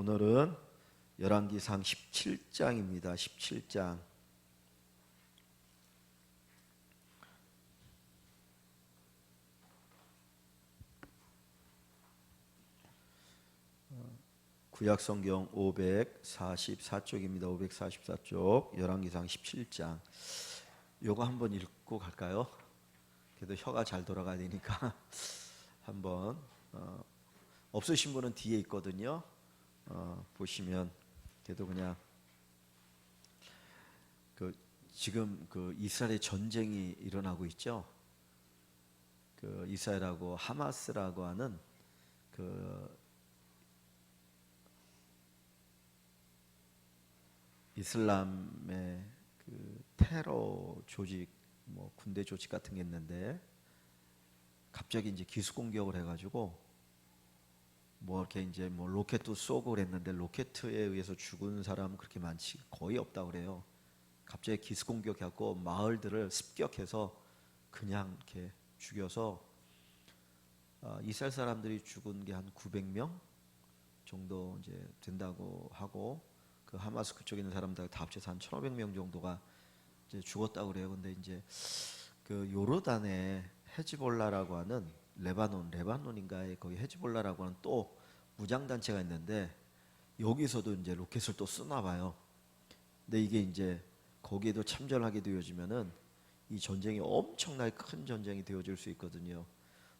오늘은 열왕기상 17장입니다. 17장. 구약성경 544쪽입니다. 544쪽 열왕기상 17장. 요거 한번 읽고 갈까요? 그래도 혀가 잘 돌아가야 되니까 한번 없으신 분은 뒤에 있거든요. 보시면 그래도 그냥 지금 이스라엘의 전쟁이 일어나고 있죠. 이스라엘하고 하마스라고 하는 이슬람의 테러 조직, 군대 조직 같은 게 있는데 갑자기 이제 기습 공격을 해가지고 이렇게 이제 로켓도 쏘고 그랬는데 로켓에 의해서 죽은 사람은 그렇게 많지 거의 없다 그래요. 갑자기 기습 공격하고 마을들을 습격해서 그냥 이렇게 죽여서 이스라엘 사람들이 죽은 게 한 900명 정도 이제 된다고 하고 그 하마스 그쪽에 있는 사람들 다 합쳐서 한 1,500명 정도가 이제 죽었다고 그래요. 근데 이제 요르단에 헤즈볼라라고 하는 레바논인가에 거기 헤즈볼라라고 하는 또 무장 단체가 있는데 여기서도 이제 로켓을 또 쏘나 봐요. 근데 이게 이제 거기에도 참전하게 되어지면은 이 전쟁이 엄청나게 큰 전쟁이 되어질 수 있거든요.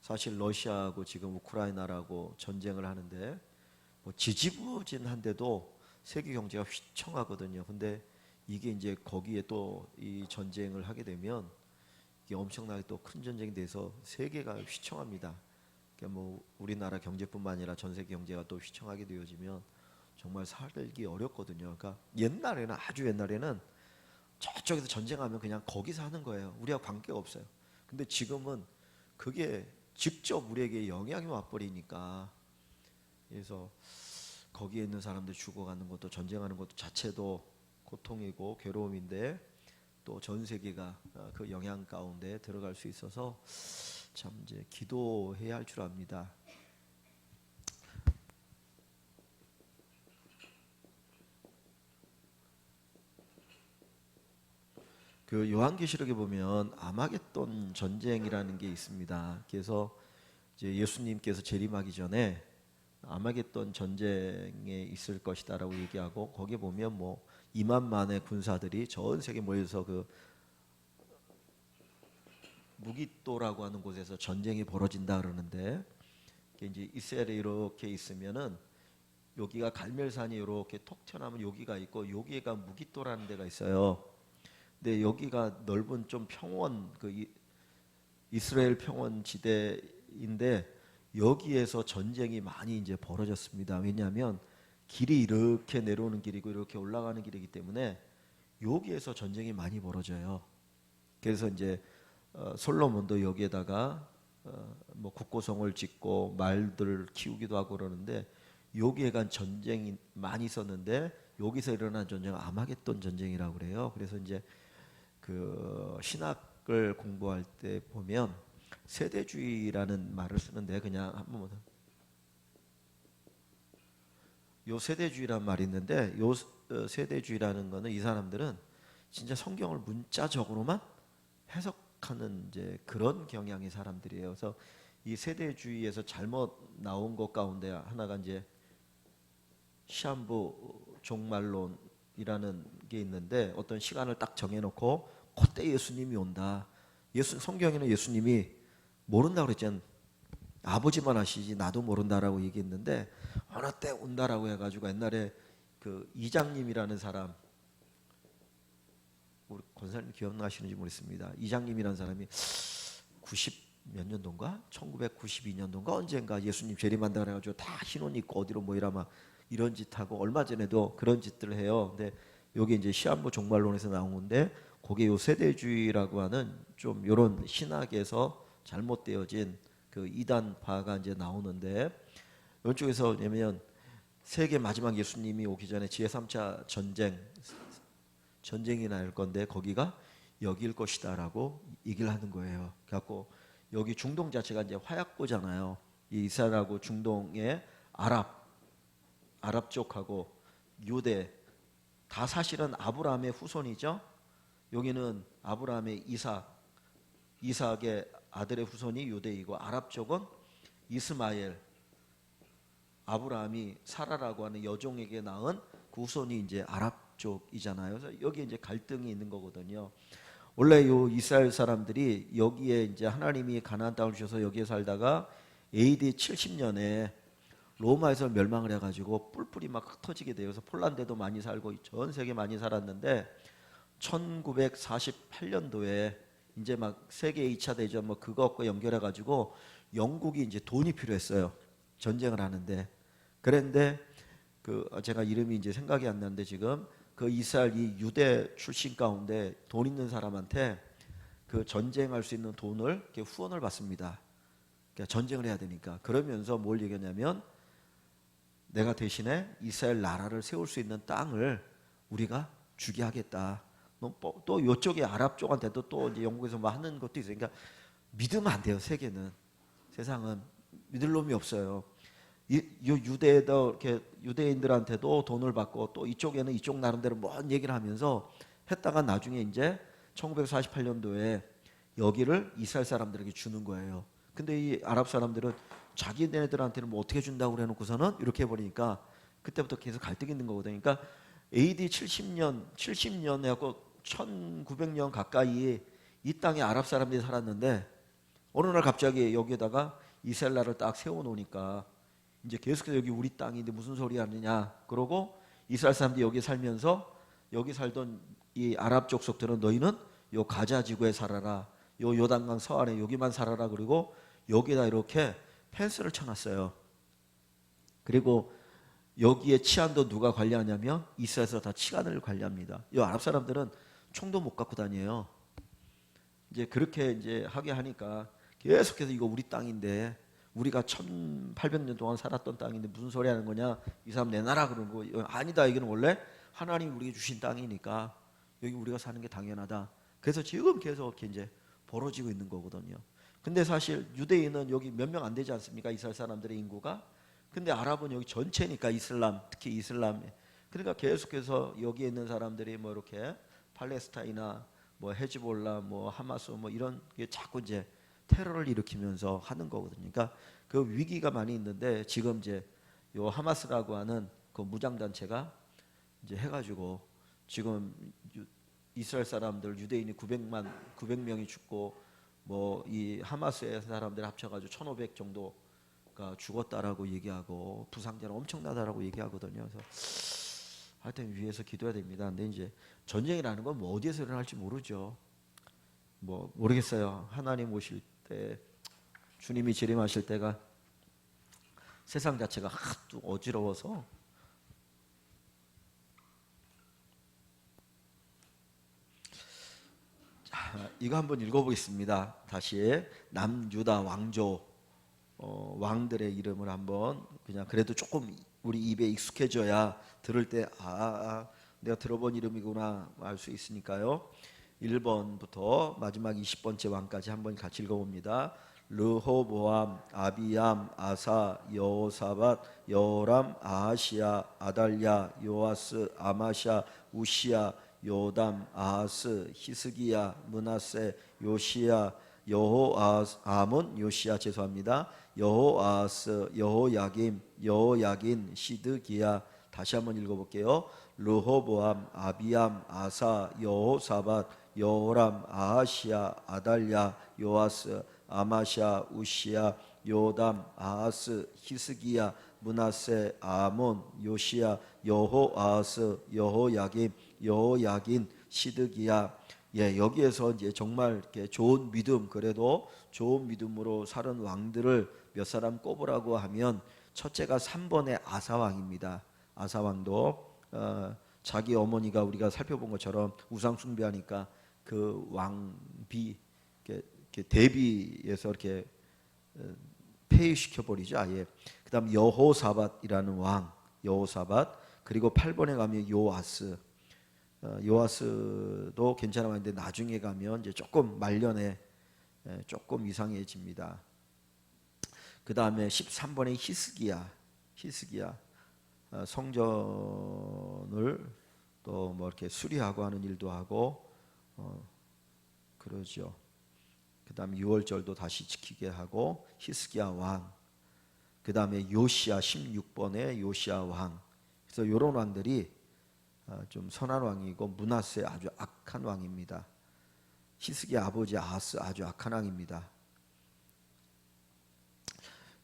사실 러시아하고 지금 우크라이나라고 전쟁을 하는데 지지부진한데도 세계 경제가 휘청하거든요. 근데 이게 이제 거기에 또 이 전쟁을 하게 되면 이게 엄청나게 또 큰 전쟁이 돼서 세계가 휘청합니다. 그러니까 우리나라 경제뿐만 아니라 전 세계 경제가 또 휘청하게 되어지면 정말 살기 어렵거든요. 그러니까 옛날에는 아주 옛날에는 저쪽에서 전쟁하면 그냥 거기서 하는 거예요. 우리와 관계가 없어요. 근데 지금은 그게 직접 우리에게 영향이 와버리니까 그래서 거기에 있는 사람들 죽어가는 것도 전쟁하는 것도 자체도 고통이고 괴로움인데 또 전 세계가 그 영향 가운데 들어갈 수 있어서 참 이제 기도해야 할 줄 압니다. 요한계시록에 보면 아마겟돈 전쟁이라는 게 있습니다. 그래서 이제 예수님께서 재림하기 전에 아마겟돈 전쟁에 있을 것이다라고 얘기하고 거기에 보면 2만만의 군사들이 전 세계 모여서 무기또라고 하는 곳에서 전쟁이 벌어진다 그러는데 이제 이스라엘에 이렇게 있으면은 여기가 갈멜산이 이렇게 톡 튀어나오면 여기가 있고 여기가 무기또라는 데가 있어요. 근데 여기가 넓은 좀 평원 이스라엘 평원 지대인데 여기에서 전쟁이 많이 이제 벌어졌습니다. 왜냐하면 길이 이렇게 내려오는 길이고 이렇게 올라가는 길이기 때문에 여기에서 전쟁이 많이 벌어져요. 그래서 이제 솔로몬도 여기에다가 국고성을 짓고 말들을 키우기도 하고 그러는데 여기에 전쟁이 많이 있었는데 여기서 일어난 전쟁은 아마겟돈 전쟁이라고 그래요. 그래서 이제 신학을 공부할 때 보면 세대주의라는 말을 쓰는데 그냥 한번 요 세대주의란 말이 있는데 요 세대주의라는 거는 이 사람들은 진짜 성경을 문자적으로만 해석하는 이제 그런 경향의 사람들이에요. 그래서 이 세대주의에서 잘못 나온 것 가운데 하나가 이제 시한부 종말론이라는 게 있는데 어떤 시간을 딱 정해놓고 그때 예수님이 온다. 성경에는 예수님이 모른다고 그랬잖아요. 아버지만 아시지 나도 모른다라고 얘기했는데 어느 때 온다라고 해가지고 옛날에 이장님이라는 사람 우리 권사님 기억나시는지 모르겠습니다. 이장님이라는 사람이 90 몇 년도인가 1992년도인가 언젠가 예수님 재림한다 그래가지고 다 흰옷 입고 어디로 모이라 막 이런 짓 하고 얼마 전에도 그런 짓들을 해요. 근데 여기 이제 시한부 종말론에서 나온 건데 거기에 요 세대주의라고 하는 좀 요런 신학에서 잘못되어진 이단파가 이제 나오는데 이쪽에서 왜냐면 세계 마지막 예수님이 오기 전에 제3차 전쟁이 날 건데 거기가 여기일 것이다라고 얘기를 하는 거예요. 그래갖고 여기 중동 자체가 이제 화약고잖아요. 이 이스라엘하고 중동의 아랍 아랍 쪽하고 유대 다 사실은 아브라함의 후손이죠. 여기는 아브라함의 이삭의 아들의 후손이 유대이고, 아랍 쪽은 이스마엘, 아브라함이 사라라고 하는 여종에게 낳은 그 후손이 이제 아랍 쪽이잖아요. 그래서 여기 이제 갈등이 있는 거거든요. 원래 요 이스라엘 사람들이 여기에 이제 하나님이 가나안 땅을 주셔서 여기에 살다가 AD 70년에 로마에서 멸망을 해가지고 뿔뿔이 막 흩어지게 돼요. 그래서 폴란드에도 많이 살고 전 세계 많이 살았는데 1948년도에 이제 막 세계 2차 대전 뭐 그것과 연결해가지고 영국이 이제 돈이 필요했어요. 전쟁을 하는데. 그런데 그 제가 이름이 이제 생각이 안 나는데 지금 그 이스라엘 이 유대 출신 가운데 돈 있는 사람한테 그 전쟁할 수 있는 돈을 이렇게 후원을 받습니다. 그러니까 전쟁을 해야 되니까. 그러면서 뭘 얘기하냐면 내가 대신에 이스라엘 나라를 세울 수 있는 땅을 우리가 주게 하겠다. 또 이쪽에 아랍 쪽한테도 또 이제 영국에서 뭐 하는 것도 있어요. 그러니까 믿으면 안 돼요. 세계는, 세상은 믿을 놈이 없어요. 이 유대도 이렇게 유대인들한테도 돈을 받고 또 이쪽에는 이쪽 나름대로 뭔 얘기를 하면서 했다가 나중에 이제 1948년도에 여기를 이스라엘 사람들에게 주는 거예요. 근데 이 아랍 사람들은 자기네들한테는 뭐 어떻게 준다고 그래놓고서는 이렇게 해버리니까 그때부터 계속 갈등이 있는 거거든요. 그러니까 AD 70년에 하고 1900년 가까이 이 땅에 아랍 사람들이 살았는데 어느 날 갑자기 여기에다가 이스라엘 나라를 딱 세워놓으니까 이제 계속해서 여기 우리 땅인데 무슨 소리 하느냐 그러고 이스라엘 사람들이 여기 살면서 여기 살던 이 아랍 족속들은 너희는 요 가자 지구에 살아라, 요 요단강 서안에 여기만 살아라, 그리고 여기다 이렇게 펜스를 쳐놨어요. 그리고 여기에 치안도 누가 관리하냐면 이스라엘에서 다 치안을 관리합니다. 이 아랍 사람들은 총도 못 갖고 다녀요. 이제 그렇게 이제 하게 하니까 계속해서 이거 우리 땅인데 우리가 1800년 동안 살았던 땅인데 무슨 소리 하는 거냐, 이 사람 내놔라 그러는 거. 아니다, 이거는 원래 하나님이 우리에게 주신 땅이니까 여기 우리가 사는 게 당연하다. 그래서 지금 계속 이렇게 이제 벌어지고 있는 거거든요. 근데 사실 유대인은 여기 몇 명 안 되지 않습니까? 이스라엘 사람들의 인구가. 근데 아랍은 여기 전체니까 이슬람, 특히 이슬람. 그러니까 계속해서 여기에 있는 사람들이 뭐 이렇게 팔레스타인이나 뭐 헤즈볼라, 뭐 하마스 뭐 이런 게 자꾸 이제 테러를 일으키면서 하는 거거든요. 그러니까 그 위기가 많이 있는데 지금 이제 요 하마스라고 하는 그 무장 단체가 이제 해가지고 지금 이스라엘 사람들 유대인이 900명이 죽고 뭐 이 하마스의 사람들 합쳐가지고 1,500 정도가 죽었다라고 얘기하고 부상자는 엄청나다라고 얘기하거든요. 그래서 하여튼 위에서 기도해야 됩니다. 근데 이제 전쟁이라는 건 뭐 어디에서 일어날지 모르죠. 뭐 모르겠어요. 하나님 오실 때, 주님이 재림하실 때가 세상 자체가 하도 어지러워서. 자, 이거 한번 읽어보겠습니다. 다시 남유다 왕조 왕들의 이름을 한번 그냥 그래도 조금 우리 입에 익숙해져야 들을 때 내가 들어본 이름이구나 알 수 있으니까요. 1번부터 마지막 20번째 왕까지 한번 같이 읽어봅니다. 르호보암, 아비암, 아사, 여호사밧, 여호람, 아하시야, 아달랴, 요아스, 아마샤, 우시야, 요담, 아하스, 히스기야, 므낫세, 요시야, 여호아몬, 요시야 죄송합니다. 여호아스, 여호야김, 여호야긴, 시드기야. 다시 한번 읽어볼게요. 르호보암, 아비암, 아사, 여호사밧, 여호람, 아하시야, 아달랴, 요아스, 아마샤, 우시야, 요담, 아하스, 히스기야, 므낫세, 아몬, 요시야, 여호아스, 여호야김, 여호야긴, 시드기야. 예, 여기에서 이제 정말 이렇게 좋은 믿음, 그래도 좋은 믿음으로 사는 왕들을 몇 사람 꼽으라고 하면 첫째가 3번의 아사 왕입니다. 아사 왕도 자기 어머니가 우리가 살펴본 것처럼 우상 숭배하니까 그 왕비 이렇게 대비해서 이렇게 폐위시켜 버리죠, 아예. 그다음 여호사밧이라는 왕, 여호사밧. 그리고 8번에 가면 요아스. 요아스도 괜찮아 보이는데 나중에 가면 이제 조금 말년에 조금 이상해집니다. 그 다음에 13번에 히스기야. 성전을 또 뭐 이렇게 수리하고 하는 일도 하고 그러죠. 그다음에 유월절도 다시 지키게 하고 히스기야 왕, 그다음에 요시야 16번의 요시야 왕. 그래서 이런 왕들이 좀 선한 왕이고 므낫세 아주 악한 왕입니다. 히스기야 아버지 아하스 아주 악한 왕입니다.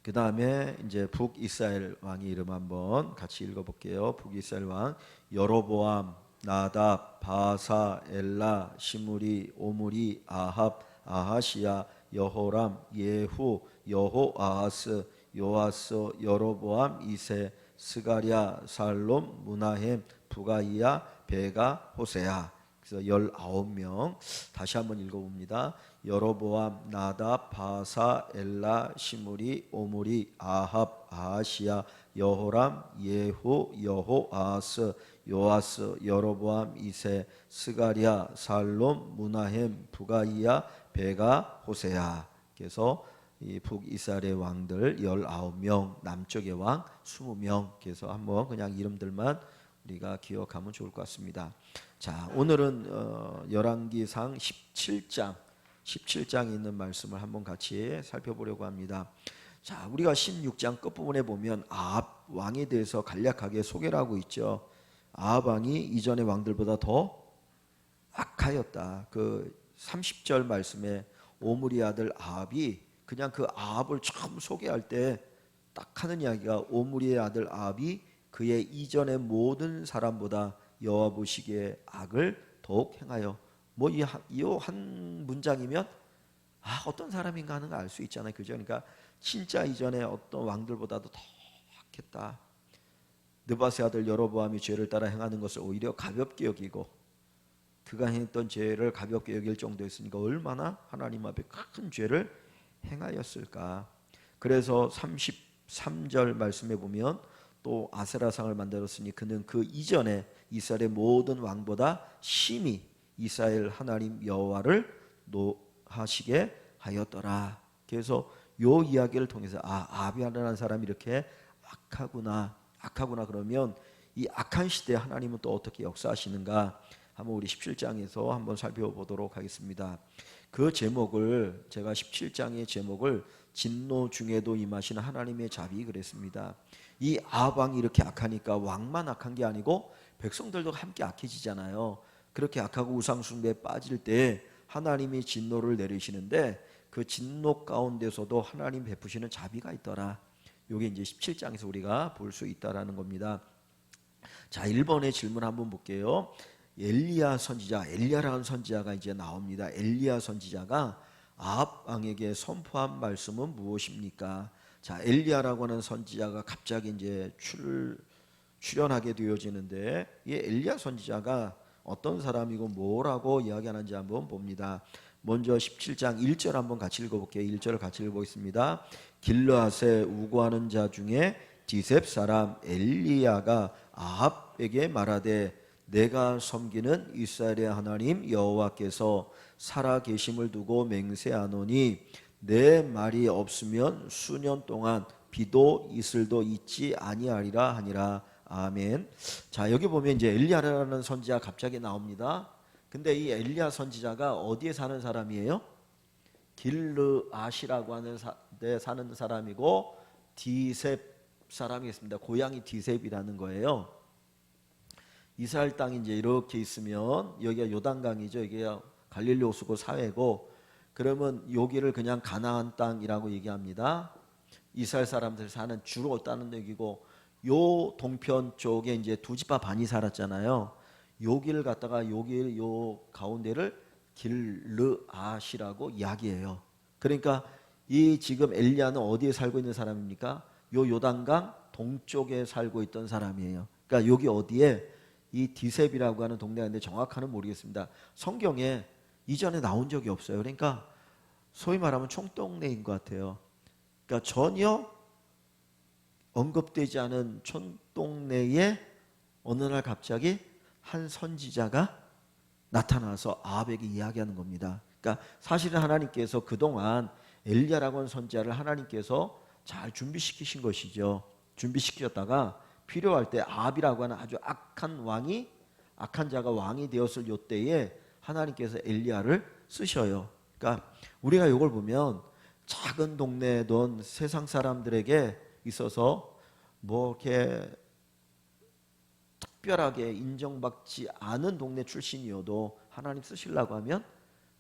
그 다음에 이제 북이스라엘 왕의 이름 한번 같이 읽어볼게요. 북이스라엘 왕 여로보암, 나답, 바사, 엘라, 시므리, 오므리, 아합, 아하시야, 여호람, 예후, 여호아하스, 요아스, 여로보암, 이세, 스가랴, 살롬, 무나헴, 부가이야, 베가, 호세야. 그래서 19명 다시 한번 읽어봅니다. 여로보암, 나답, 바사, 엘라, 시므리, 오므리, 아합, 아하시야, 여호람, 예후, 여호아스, 요아스, 여로보암, 이세, 스가랴, 살롬, 무나헴, 부가이야, 베가, 호세야. 그래서 이 북이스라엘의 왕들 19명, 남쪽의 왕 20명. 그래서 한번 그냥 이름들만 우리가 기억하면 좋을 것 같습니다. 자, 오늘은 열왕기상 17장에 있는 말씀을 한번 같이 살펴보려고 합니다. 자, 우리가 16장 끝부분에 보면 아합 왕에 대해서 간략하게 소개를 하고 있죠. 아합 왕이 이전의 왕들보다 더 악하였다. 그 30절 말씀에 오므리 아들 아합이 그냥 그 아합을 처음 소개할 때 딱 하는 이야기가 오므리의 아들 아합이 그의 이전의 모든 사람보다 여호와 보시기에 악을 더욱 행하여. 뭐 이 한 문장이면 어떤 사람인가 하는 걸 알 수 있잖아요. 그죠? 그러니까 진짜 이전에 어떤 왕들보다도 더 악했다. 느바세 아들 여로보암이 죄를 따라 행하는 것을 오히려 가볍게 여기고 그가 행했던 죄를 가볍게 여길 정도였으니까 얼마나 하나님 앞에 큰 죄를 행하였을까. 그래서 33절 말씀에 보면 또 아세라상을 만들었으니 그는 그 이전에 이스라엘의 모든 왕보다 심히 이스라엘 하나님 여호와를 노하시게 하였더라. 그래서 요 이야기를 통해서 아합이라는 사람이 이렇게 악하구나 그러면 이 악한 시대에 하나님은 또 어떻게 역사하시는가 한번 우리 17장에서 한번 살펴보도록 하겠습니다. 그 제목을 제가 17장의 제목을 진노 중에도 임하시는 하나님의 자비 그랬습니다. 이 아합 왕이 이렇게 악하니까 왕만 악한 게 아니고 백성들도 함께 악해지잖아요. 그렇게 악하고 우상 숭배에 빠질 때 하나님이 진노를 내리시는데 그 진노 가운데서도 하나님 베푸시는 자비가 있더라. 이게 이제 17장에서 우리가 볼 수 있다라는 겁니다. 자, 1번의 질문 한번 볼게요. 엘리야 선지자, 엘리야라는 선지자가 이제 나옵니다. 엘리야 선지자가 아합 왕에게 선포한 말씀은 무엇입니까? 자, 엘리야라고 하는 선지자가 갑자기 이제 출연하게 되어지는데 이 엘리야 선지자가 어떤 사람이고 뭐라고 이야기하는지 한번 봅니다. 먼저 17장 1절 한번 같이 읽어볼게요. 1절을 같이 읽어보겠습니다. 길르앗에 우고하는 자 중에 디셉 사람 엘리야가 아합에게 말하되 내가 섬기는 이스라엘의 하나님 여호와께서 살아 계심을 두고 맹세하노니 내 말이 없으면 수년 동안 비도 이슬도 있지 아니하리라 하니라. 아멘. 자, 여기 보면 이제 엘리야라는 선지자가 갑자기 나옵니다. 근데 이 엘리야 선지자가 어디에 사는 사람이에요? 길르앗이라고 하는 데 사는 사람이고 디셉 사람이겠습니다. 고향이 디셉이라는 거예요. 이스라엘 땅이 이제 이렇게 있으면 여기가 요단강이죠. 이게 갈릴리 호수고 사회고 그러면 여기를 그냥 가나안 땅이라고 얘기합니다. 이스라엘 사람들 사는 주로 따는 얘기고 요 동편 쪽에 이제 두 지파 반이 살았잖아요. 여기를 갖다가 여기 요 가운데를 길르앗이라고 이야기해요. 그러니까 이 지금 엘리야는 어디에 살고 있는 사람입니까? 요 요단강 동쪽에 살고 있던 사람이에요. 그러니까 여기 어디에 이 디셉이라고 하는 동네가 있는데 정확한은 모르겠습니다. 성경에 이전에 나온 적이 없어요. 그러니까 소위 말하면 총동네인 것 같아요. 그러니까 전혀 언급되지 않은 촌동네에 어느 날 갑자기 한 선지자가 나타나서 아합에게 이야기하는 겁니다. 그러니까 사실은 하나님께서 그동안 엘리야라고 하는 선지자를 하나님께서 잘 준비시키신 것이죠. 준비시키셨다가 필요할 때 아합이라고 하는 아주 악한 자가 왕이 되었을 요때에 하나님께서 엘리야를 쓰셔요. 그러니까 우리가 이걸 보면 작은 동네던 세상 사람들에게 있어서 뭐 이렇게 특별하게 인정받지 않은 동네 출신이어도 하나님 쓰시려고 하면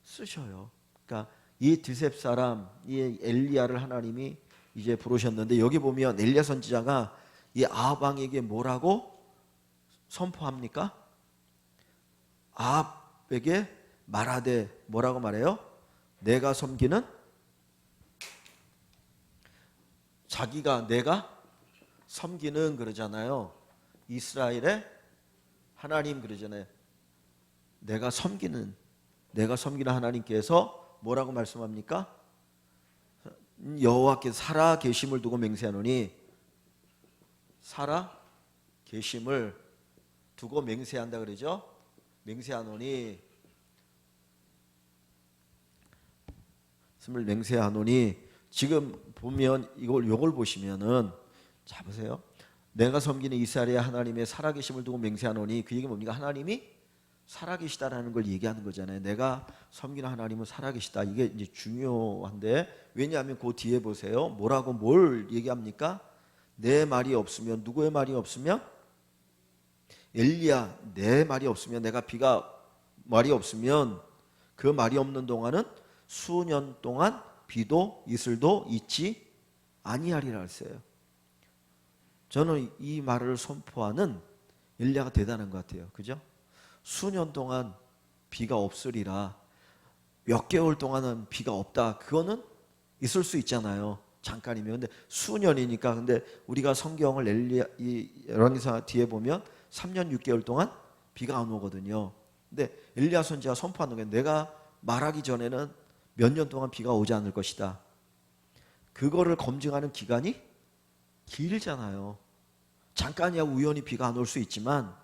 쓰셔요. 그러니까 이 드셉 사람, 이 엘리야를 하나님이 이제 부르셨는데 여기 보면 엘리야 선지자가 이 아합 왕에게 뭐라고 선포합니까? 아합에게 말하되 뭐라고 말해요? 내가 섬기는 내가 섬기는 그러잖아요. 이스라엘의 하나님 그러잖아요. 내가 섬기는 하나님께서 뭐라고 말씀합니까? 여호와께서 살아 계심을 두고 맹세하노니 살아 계심을 두고 맹세한다 그러죠. 맹세하노니 지금 보면 요걸 보시면은 자 보세요. 내가 섬기는 이스라엘의 하나님의 살아계심을 두고 맹세하노니 그 얘기 뭡니까? 하나님이 살아계시다라는 걸 얘기하는 거잖아요. 내가 섬기는 하나님은 살아계시다. 이게 이제 중요한데 왜냐하면 그 뒤에 보세요. 뭘 얘기합니까? 내 말이 없으면 누구의 말이 없으면 엘리야 내 말이 없으면 내가 말이 없으면 그 말이 없는 동안은 수년 동안 비도 이슬도 있지 아니하리라 했어요. 저는 이 말을 선포하는 엘리야가 대단한 것 같아요. 그죠? 수년 동안 비가 없으리라. 몇 개월 동안은 비가 없다. 그거는 있을 수 있잖아요. 잠깐이면. 근데 수년이니까. 근데 우리가 성경을 열왕기상 뒤에 보면 3년 6개월 동안 비가 안 오거든요. 근데 엘리야 선지자가 선포하는 게 내가 말하기 전에는 몇 년 동안 비가 오지 않을 것이다. 그거를 검증하는 기간이 길잖아요. 잠깐이야 우연히 비가 안 올 수 있지만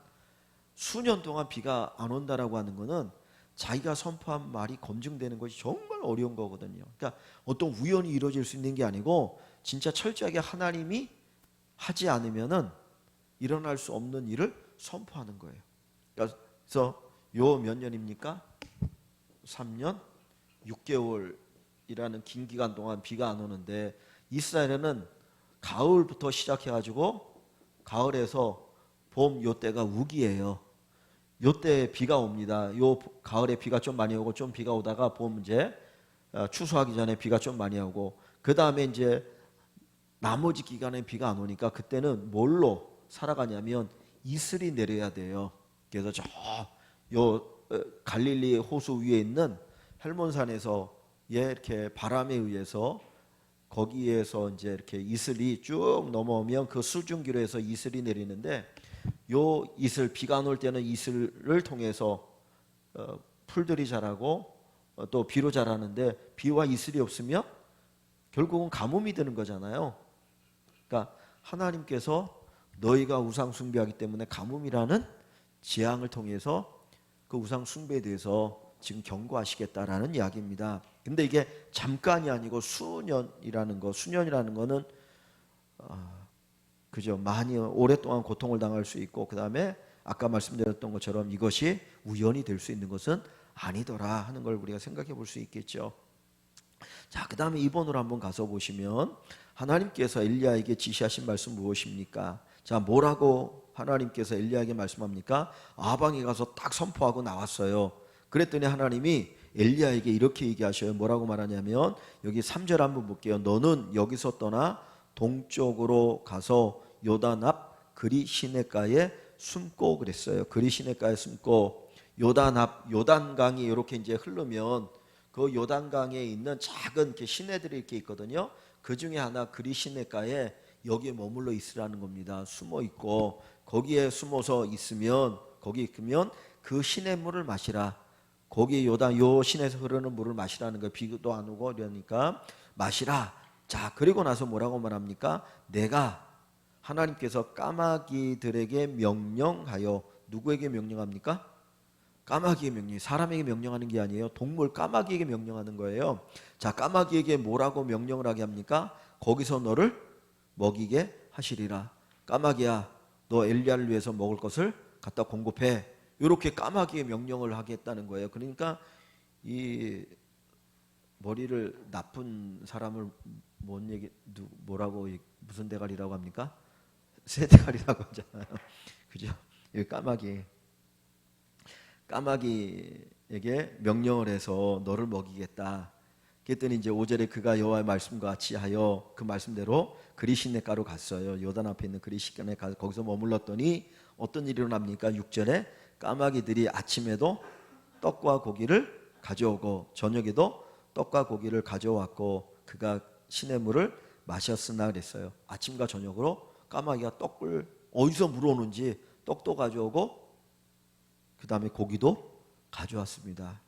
수년 동안 비가 안 온다라고 하는 거는 자기가 선포한 말이 검증되는 것이 정말 어려운 거거든요. 그러니까 어떤 우연히 이루어질 수 있는 게 아니고 진짜 철저하게 하나님이 하지 않으면은 일어날 수 없는 일을 선포하는 거예요. 그래서 요 몇 년입니까? 3년 6개월이라는 긴 기간 동안 비가 안 오는데 이스라엘에는 가을부터 시작해가지고 가을에서 봄 요때가 우기예요. 요때 비가 옵니다. 요 가을에 비가 좀 많이 오고 좀 비가 오다가 봄 이제 추수하기 전에 비가 좀 많이 오고 그 다음에 이제 나머지 기간에 비가 안 오니까 그때는 뭘로 살아가냐면 이슬이 내려야 돼요. 그래서 요 갈릴리 호수 위에 있는 헬몬산에서 이렇게 바람에 의해서 거기에서 이제 이렇게 이슬이 쭉 넘어오면 그 수증기로 해서 이슬이 내리는데 요 이슬 비가 안 올 때는 이슬을 통해서 풀들이 자라고 또 비로 자라는데 비와 이슬이 없으면 결국은 가뭄이 되는 거잖아요. 그러니까 하나님께서 너희가 우상 숭배하기 때문에 가뭄이라는 재앙을 통해서 그 우상 숭배에 대해서 지금 경고하시겠다라는 이야기입니다. 근데 이게 잠깐이 아니고 수년이라는 거는 그죠? 많이 오랫동안 고통을 당할 수 있고 그 다음에 아까 말씀드렸던 것처럼 이것이 우연히 될 수 있는 것은 아니더라 하는 걸 우리가 생각해 볼 수 있겠죠. 자, 그 다음에 2번으로 한번 가서 보시면 하나님께서 엘리야에게 지시하신 말씀 무엇입니까? 자, 뭐라고 하나님께서 엘리야에게 말씀합니까? 아방에 가서 딱 선포하고 나왔어요. 그랬더니 하나님이 엘리야에게 이렇게 얘기하셔요. 뭐라고 말하냐면 여기 3절 한번 볼게요. 너는 여기서 떠나 동쪽으로 가서 요단 앞 그리 시냇가에 숨고 그랬어요. 그리 시냇가에 숨고 요단 앞 요단강이 이렇게 이제 흐르면 그 요단강에 있는 작은 이렇게 시내들이 이렇게 있거든요. 그 중에 하나 그리 시냇가에 여기에 머물러 있으라는 겁니다. 숨어 있고 거기에 숨어서 있으면 그 시냇물을 마시라. 거기 요단 요 시내에서 흐르는 물을 마시라는 거예요. 비도 안 오고 이러니까 마시라. 자, 그리고 나서 뭐라고 말합니까? 내가 하나님께서 까마귀들에게 명령하여 누구에게 명령합니까? 까마귀에게 명령. 사람에게 명령하는 게 아니에요. 동물 까마귀에게 명령하는 거예요. 자, 까마귀에게 뭐라고 명령을 하게 합니까? 거기서 너를 먹이게 하시리라. 까마귀야, 너 엘리야를 위해서 먹을 것을 갖다 공급해. 이렇게 까마귀의 명령을 하겠다는 거예요. 그러니까 이 머리를 나쁜 사람을 뭐라고 무슨 대가리라고 합니까? 새 대가리라고 하잖아요. 그죠? 이 까마귀에게 명령을 해서 너를 먹이겠다. 그랬더니 이제 5절에 그가 여호와의 말씀과 같이 하여 그 말씀대로 그리시네가로 갔어요. 요단 앞에 있는 그리시네가 가서 거기서 머물렀더니 어떤 일이 일어납니까? 6절에 까마귀들이 아침에도 떡과 고기를 가져오고 저녁에도 떡과 고기를 가져왔고 그가 시냇물을 마셨으나 그랬어요. 아침과 저녁으로 까마귀가 떡을 어디서 물어오는지 떡도 가져오고 그 다음에 고기도 가져왔습니다.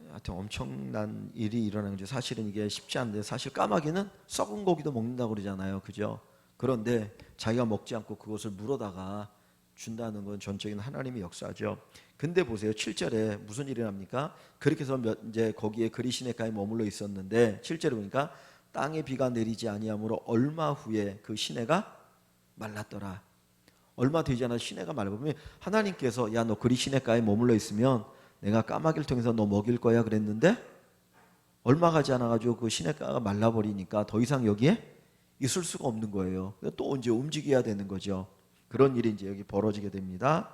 하여튼 엄청난 일이 일어나는 거죠. 사실은 이게 쉽지 않은데 사실 까마귀는 썩은 고기도 먹는다고 그러잖아요. 그죠? 그런데 자기가 먹지 않고 그것을 물어다가 준다는 건 전적인 하나님의 역사죠. 근데 보세요. 7절에 무슨 일이 납니까? 그렇게 해서 이제 거기에 그리시네가에 머물러 있었는데 7절에 보니까 땅에 비가 내리지 아니하므로 얼마 후에 그 시내가 말랐더라. 얼마 되지 않아 시내가 말라보면 하나님께서 야 너 그리시네가에 머물러 있으면 내가 까마귀를 통해서 너 먹일 거야 그랬는데 얼마 가지 않아가지고 그 시냇가가 말라버리니까 더 이상 여기에 있을 수가 없는 거예요. 또 이제 움직여야 되는 거죠. 그런 일이 이제 여기 벌어지게 됩니다.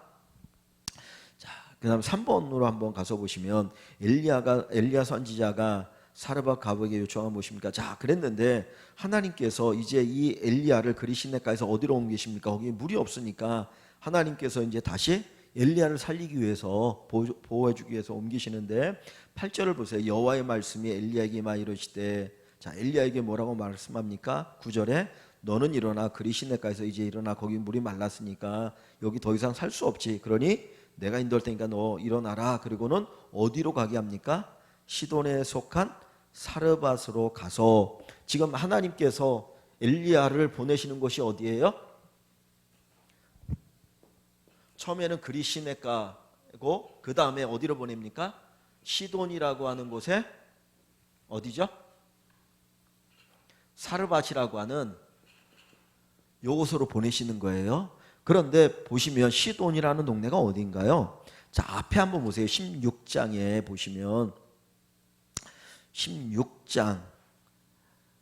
자, 그다음 3번으로 한번 가서 보시면 엘리야 선지자가 사르밧 가부에게 요청한 무엇입니까? 자, 그랬는데 하나님께서 이제 이 엘리야를 그리시네가에서 어디로 옮기십니까? 거기 물이 없으니까 하나님께서 이제 다시 엘리야를 살리기 위해서 보호해주기 위해서 옮기시는데 8절을 보세요. 여호와의 말씀이 엘리야에게 막 이르시되 자 엘리야에게 뭐라고 말씀합니까? 9절에 너는 일어나 그리시네가에서 이제 일어나 거기 물이 말랐으니까 여기 더 이상 살 수 없지. 그러니 내가 인도할 테니까 너 일어나라. 그리고는 어디로 가게 합니까? 시돈에 속한 사르밧으로 가서 지금 하나님께서 엘리야를 보내시는 곳이 어디예요? 처음에는 그리시네가고 그 다음에 어디로 보냅니까? 시돈이라고 하는 곳에 어디죠? 사르밧이라고 하는 요곳으로 보내시는 거예요. 그런데 보시면 시돈이라는 동네가 어딘가요? 자 앞에 한번 보세요. 16장에 보시면 16장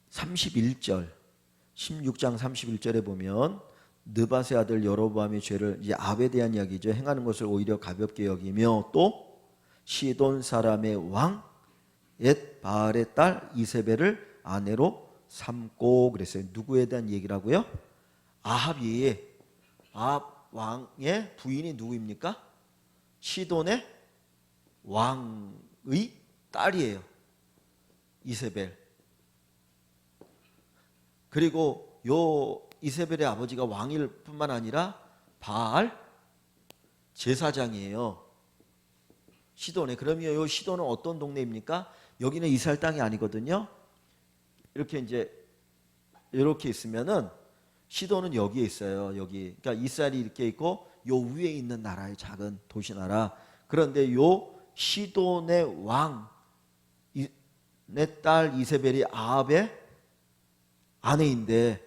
31절 16장 31절에 보면 느밧의 아들 여로보암의 죄를 이제 압에 대한 이야기죠. 행하는 것을 오히려 가볍게 여기며 또 시돈 사람의 왕 엣 바알의 딸 이세벨을 아내로 삼고 그랬어요. 누구에 대한 얘기라고요? 아합이 아합 왕의 부인이 누구입니까? 시돈의 왕의 딸이에요. 이세벨. 그리고 요 이세벨의 아버지가 왕일 뿐만 아니라 바알 제사장이에요. 시돈에. 그러면 이 시돈은 어떤 동네입니까? 여기는 이스라엘 땅이 아니거든요. 이렇게 이제 이렇게 있으면은 시돈은 여기에 있어요. 여기. 그러니까 이스라엘이 이렇게 있고 요 위에 있는 나라의 작은 도시 나라. 그런데 요 시돈의 왕 내 딸 이세벨이 아합의 아내인데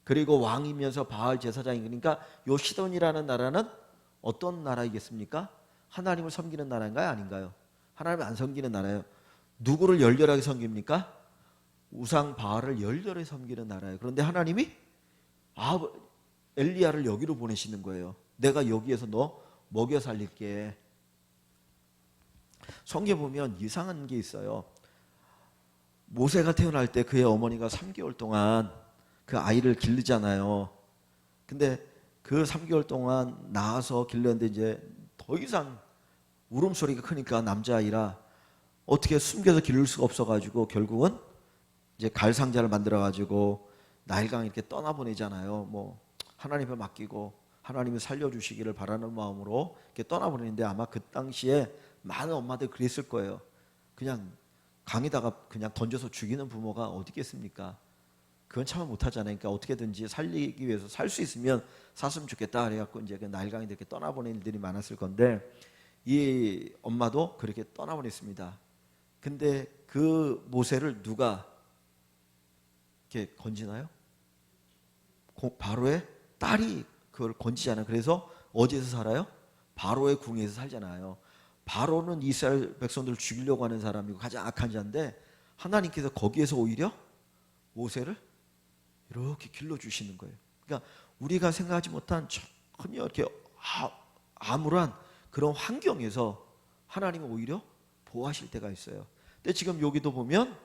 그리고 왕이면서 바알 제사장이 그러니까 요 시돈이라는 나라는 어떤 나라이겠습니까? 하나님을 섬기는 나라인가요? 아닌가요? 하나님을 안 섬기는 나라예요. 누구를 열렬하게 섬깁니까? 우상 바알을 열렬하게 섬기는 나라예요. 그런데 하나님이 엘리야를 여기로 보내시는 거예요. 내가 여기에서 너 먹여 살릴게. 성경에 보면 이상한 게 있어요. 모세가 태어날 때 그의 어머니가 3개월 동안 그 아이를 기르잖아요. 근데 그 3개월 동안 낳아서 길렀는데 이제 더 이상 울음소리가 크니까 남자아이라 어떻게 숨겨서 기를 수가 없어가지고 결국은 이제 갈상자를 만들어가지고 나일강 이렇게 떠나보내잖아요. 뭐 하나님에 맡기고 하나님이 살려주시기를 바라는 마음으로 이렇게 떠나보내는데 아마 그 당시에 많은 엄마들 그랬을 거예요. 그냥 강에다가 그냥 던져서 죽이는 부모가 어디 있겠습니까? 그건 참아 못하잖아요. 그러니까 어떻게든지 살리기 위해서 살 수 있으면 샀으면 좋겠다 그래갖고 이제 그 나일강에 이렇게 떠나보낸 일들이 많았을 건데 이 엄마도 그렇게 떠나보냈습니다. 근데 그 모세를 누가 이렇게 건지나요? 바로의 딸이 그걸 건지잖아요. 그래서 어디에서 살아요? 바로의 궁에서 살잖아요. 바로는 이스라엘 백성들을 죽이려고 하는 사람이고 가장 악한 자인데 하나님께서 거기에서 오히려 모세를 이렇게 길러주시는 거예요. 그러니까 우리가 생각하지 못한 전혀 이렇게 암울한 그런 환경에서 하나님은 오히려 보호하실 때가 있어요. 근데 지금 여기도 보면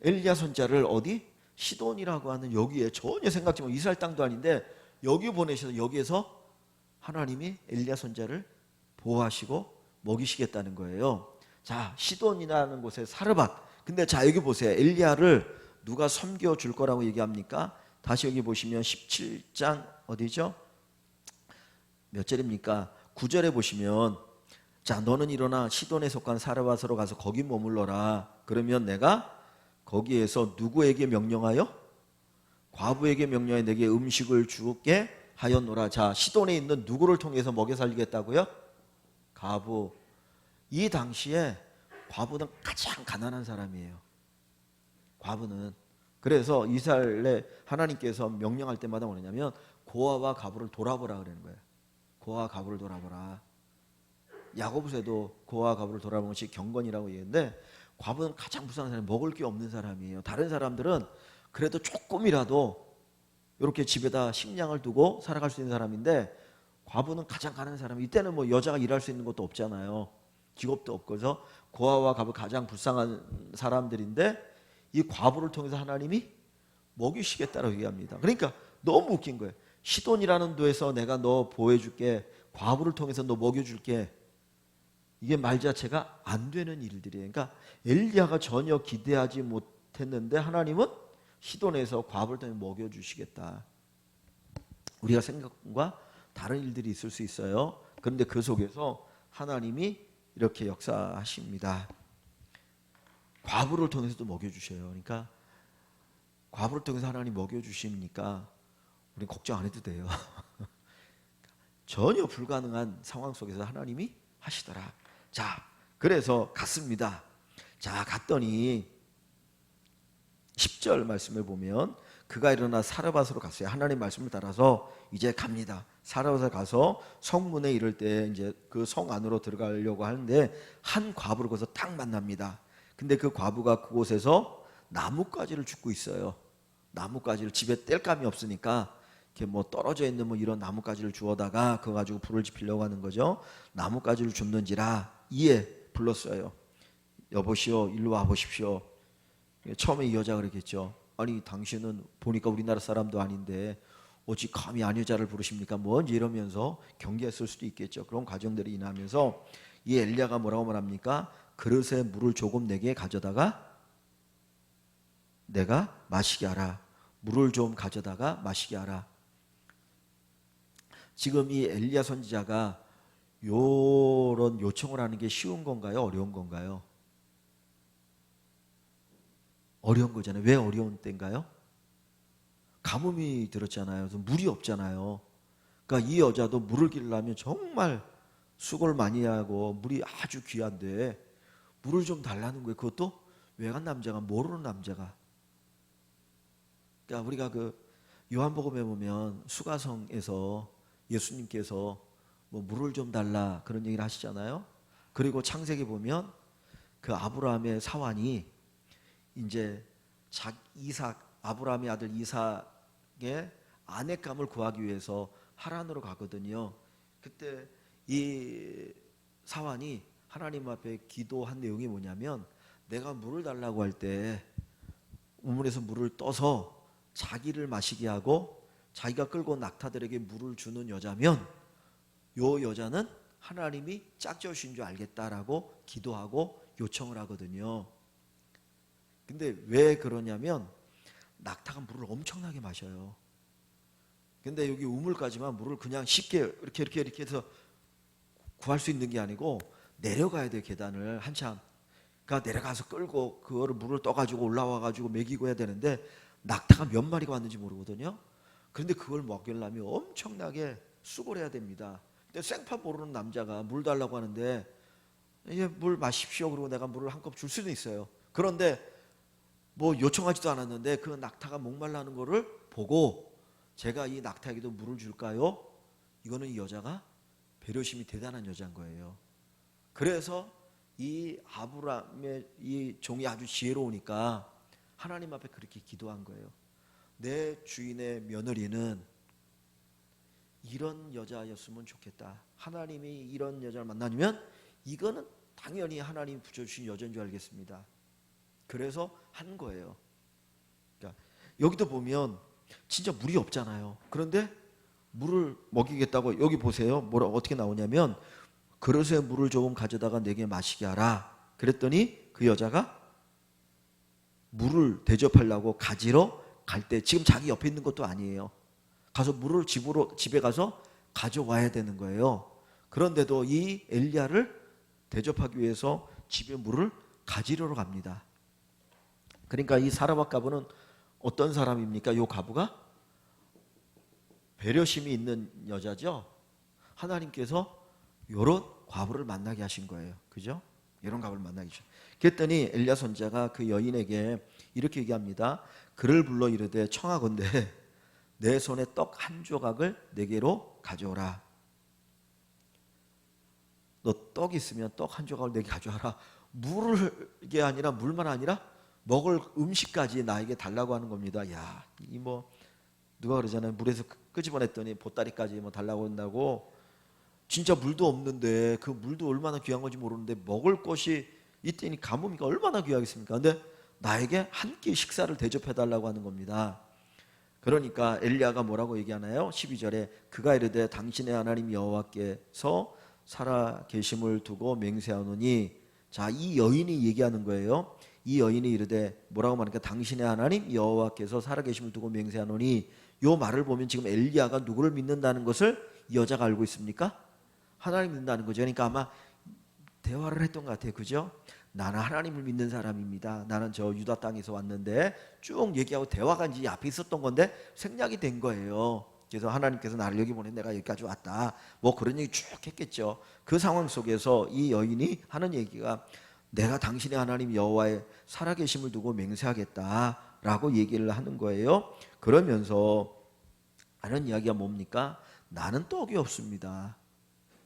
엘리야 선자를 어디? 시돈이라고 하는 여기에 전혀 생각지 못 이스라엘 땅도 아닌데 여기 보내셔서 여기에서 하나님이 엘리야 선자를 보호하시고 먹이시겠다는 거예요. 자, 시돈이라는 곳에 사르밧. 근데 자, 여기 보세요. 엘리야를 누가 섬겨줄 거라고 얘기합니까? 다시 여기 보시면 17장 어디죠? 몇 절입니까? 9절에 보시면 자, 너는 일어나 시돈에 속한 사르밧으로 가서 거기 머물러라. 그러면 내가 거기에서 누구에게 명령하여? 과부에게 명령하여 내게 음식을 주게 하였노라. 자, 시돈에 있는 누구를 통해서 먹여 살리겠다고요? 과부. 이 당시에 과부는 가장 가난한 사람이에요. 과부는. 그래서 이스라엘에 하나님께서 명령할 때마다 뭐냐면 고아와 과부를 돌아보라 그러는 거예요. 고아와 과부를 돌아보라. 야고보서에도 고아와 과부를 돌아보는 것이 경건이라고 얘기했는데 과부는 가장 불쌍한 사람이 먹을 게 없는 사람이에요. 다른 사람들은 그래도 조금이라도 이렇게 집에다 식량을 두고 살아갈 수 있는 사람인데 과부는 가장 가난한 사람이 이때는 뭐 여자가 일할 수 있는 것도 없잖아요. 직업도 없고 그래서 고아와 과부 가장 불쌍한 사람들인데 이 과부를 통해서 하나님이 먹이시겠다라고 얘기합니다. 그러니까 너무 웃긴 거예요. 시돈이라는 도에서 내가 너 보호해줄게. 과부를 통해서 너 먹여줄게. 이게 말 자체가 안 되는 일들이에요. 그러니까 엘리야가 전혀 기대하지 못했는데 하나님은 시돈에서 과부를 통해 먹여주시겠다. 우리가 생각과 다른 일들이 있을 수 있어요. 그런데 그 속에서 하나님이 이렇게 역사하십니다. 과부를 통해서도 먹여주셔요. 그러니까 과부를 통해서 하나님 먹여주시니까 우리 걱정 안 해도 돼요. 전혀 불가능한 상황 속에서 하나님이 하시더라. 자, 그래서 갔습니다. 자, 갔더니 10절 말씀을 보면 그가 일어나 사르밧으로 갔어요. 하나님 말씀을 따라서 이제 갑니다. 사르밧에 가서 성문에 이를 때 이제 그 성 안으로 들어가려고 하는데 한 과부를 거기서 딱 만납니다. 근데 그 과부가 그곳에서 나뭇가지를 줍고 있어요. 나뭇가지를 집에 뗄감이 없으니까 이렇게 뭐 떨어져 있는 뭐 이런 나뭇가지를 주워다가 그거 가지고 불을 지피려고 하는 거죠. 나뭇가지를 줍는지라 이에 불렀어요. 여보시오, 일로 와 보십시오. 처음에 이 여자가 그랬겠죠. 아니 당신은 보니까 우리나라 사람도 아닌데 어찌 감히 아녀자를 부르십니까? 뭔지 이러면서 경계했을 수도 있겠죠. 그런 과정들이 인하면서 이 엘리야가 뭐라고 말합니까? 그릇에 물을 조금 내게 가져다가 내가 마시게 하라. 물을 좀 가져다가 마시게 하라. 지금 이 엘리야 선지자가 요런 요청을 하는 게 쉬운 건가요? 어려운 건가요? 어려운 거잖아요. 왜 어려운 때인가요? 가뭄이 들었잖아요. 그래서 물이 없잖아요. 그러니까 이 여자도 물을 기르려면 정말 수고를 많이 하고 물이 아주 귀한데 물을 좀 달라는 거예요. 그것도 외간 남자가, 모르는 남자가. 그러니까 우리가 그 요한복음에 보면 수가성에서 예수님께서 뭐 물을 좀 달라 그런 얘기를 하시잖아요. 그리고 창세기 보면 그 아브라함의 사환이 이제 이삭, 아브라함의 아들 이삭의 아내감을 구하기 위해서 하란으로 가거든요. 그때 이 사환이 하나님 앞에 기도한 내용이 뭐냐면 내가 물을 달라고 할 때 우물에서 물을 떠서 자기를 마시게 하고 자기가 끌고 온 낙타들에게 물을 주는 여자면 요 여자는 하나님이 짝지어주신 줄 알겠다라고 기도하고 요청을 하거든요. 근데 왜 그러냐면 낙타가 물을 엄청나게 마셔요. 근데 여기 우물까지만 물을 그냥 쉽게 이렇게 해서 구할 수 있는 게 아니고 내려가야 돼요. 계단을 한참. 그러니까 내려가서 끌고 그거를 물을 떠가지고 올라와가지고 먹이고 해야 되는데 낙타가 몇 마리가 왔는지 모르거든요. 그런데 그걸 먹이려면 엄청나게 수고를 해야 됩니다. 근데 생파 모르는 남자가 물 달라고 하는데 물 마십시오. 그러고 내가 물을 한 컵 줄 수는 있어요. 그런데 뭐 요청하지도 않았는데 그 낙타가 목말라는 거를 보고 제가 이 낙타에게도 물을 줄까요? 이거는 이 여자가 배려심이 대단한 여자인 거예요. 그래서 이 아브라함의 이 종이 아주 지혜로우니까 하나님 앞에 그렇게 기도한 거예요. 내 주인의 며느리는 이런 여자였으면 좋겠다. 하나님이 이런 여자를 만나면 이거는 당연히 하나님이 붙여주신 여자인 줄 알겠습니다. 그래서 한 거예요. 그러니까 여기도 보면 진짜 물이 없잖아요. 그런데 물을 먹이겠다고, 여기 보세요. 뭐라 어떻게 나오냐면 그릇에 물을 조금 가져다가 내게 마시게 하라. 그랬더니 그 여자가 물을 대접하려고 가지러 갈 때, 지금 자기 옆에 있는 것도 아니에요. 가서 물을 집에 가서 가져와야 되는 거예요. 그런데도 이 엘리야를 대접하기 위해서 집에 물을 가지러 갑니다. 그러니까 이 사라밧 과부는 어떤 사람입니까? 이 과부가 배려심이 있는 여자죠. 하나님께서 이런 과부를 만나게 하신 거예요. 그죠? 이런 과부를 만나게 하신. 그랬더니 엘리야 선지자가 그 여인에게 이렇게 얘기합니다. 그를 불러 이르되 청하건대 내 손에 떡 한 조각을 내게로 가져오라. 너 떡 있으면 떡 한 조각을 내게 가져와라. 물을 게 아니라, 물만 아니라 먹을 음식까지 나에게 달라고 하는 겁니다. 야, 이 뭐 누가 그러잖아요. 물에서 끄집어냈더니 보따리까지 뭐 달라고 한다고. 진짜 물도 없는데, 그 물도 얼마나 귀한 건지 모르는데 먹을 것이 이때니 가뭄이가 얼마나 귀하겠습니까? 근데 나에게 한 끼 식사를 대접해 달라고 하는 겁니다. 그러니까 엘리야가 뭐라고 얘기하나요? 12절에 그가 이르되 당신의 하나님 여호와께서 살아 계심을 두고 맹세하노니. 자, 이 여인이 얘기하는 거예요. 이 여인이 이르되 뭐라고 말하니까 당신의 하나님 여호와께서 살아 계심을 두고 맹세하노니. 요 말을 보면 지금 엘리야가 누구를 믿는다는 것을 이 여자가 알고 있습니까? 하나님 믿는다는 거죠. 그러니까 아마 대화를 했던 것 같아요. 그죠? 나는 하나님을 믿는 사람입니다. 나는 저 유다 땅에서 왔는데, 쭉 얘기하고 대화가 이제 앞에 있었던 건데 생략이 된 거예요. 그래서 하나님께서 나를 여기 보내 내가 여기까지 왔다. 뭐 그런 얘기 쭉 했겠죠. 그 상황 속에서 이 여인이 하는 얘기가 내가 당신의 하나님 여호와의 살아계심을 두고 맹세하겠다라고 얘기를 하는 거예요. 그러면서 하는 이야기가 뭡니까? 나는 떡이 없습니다.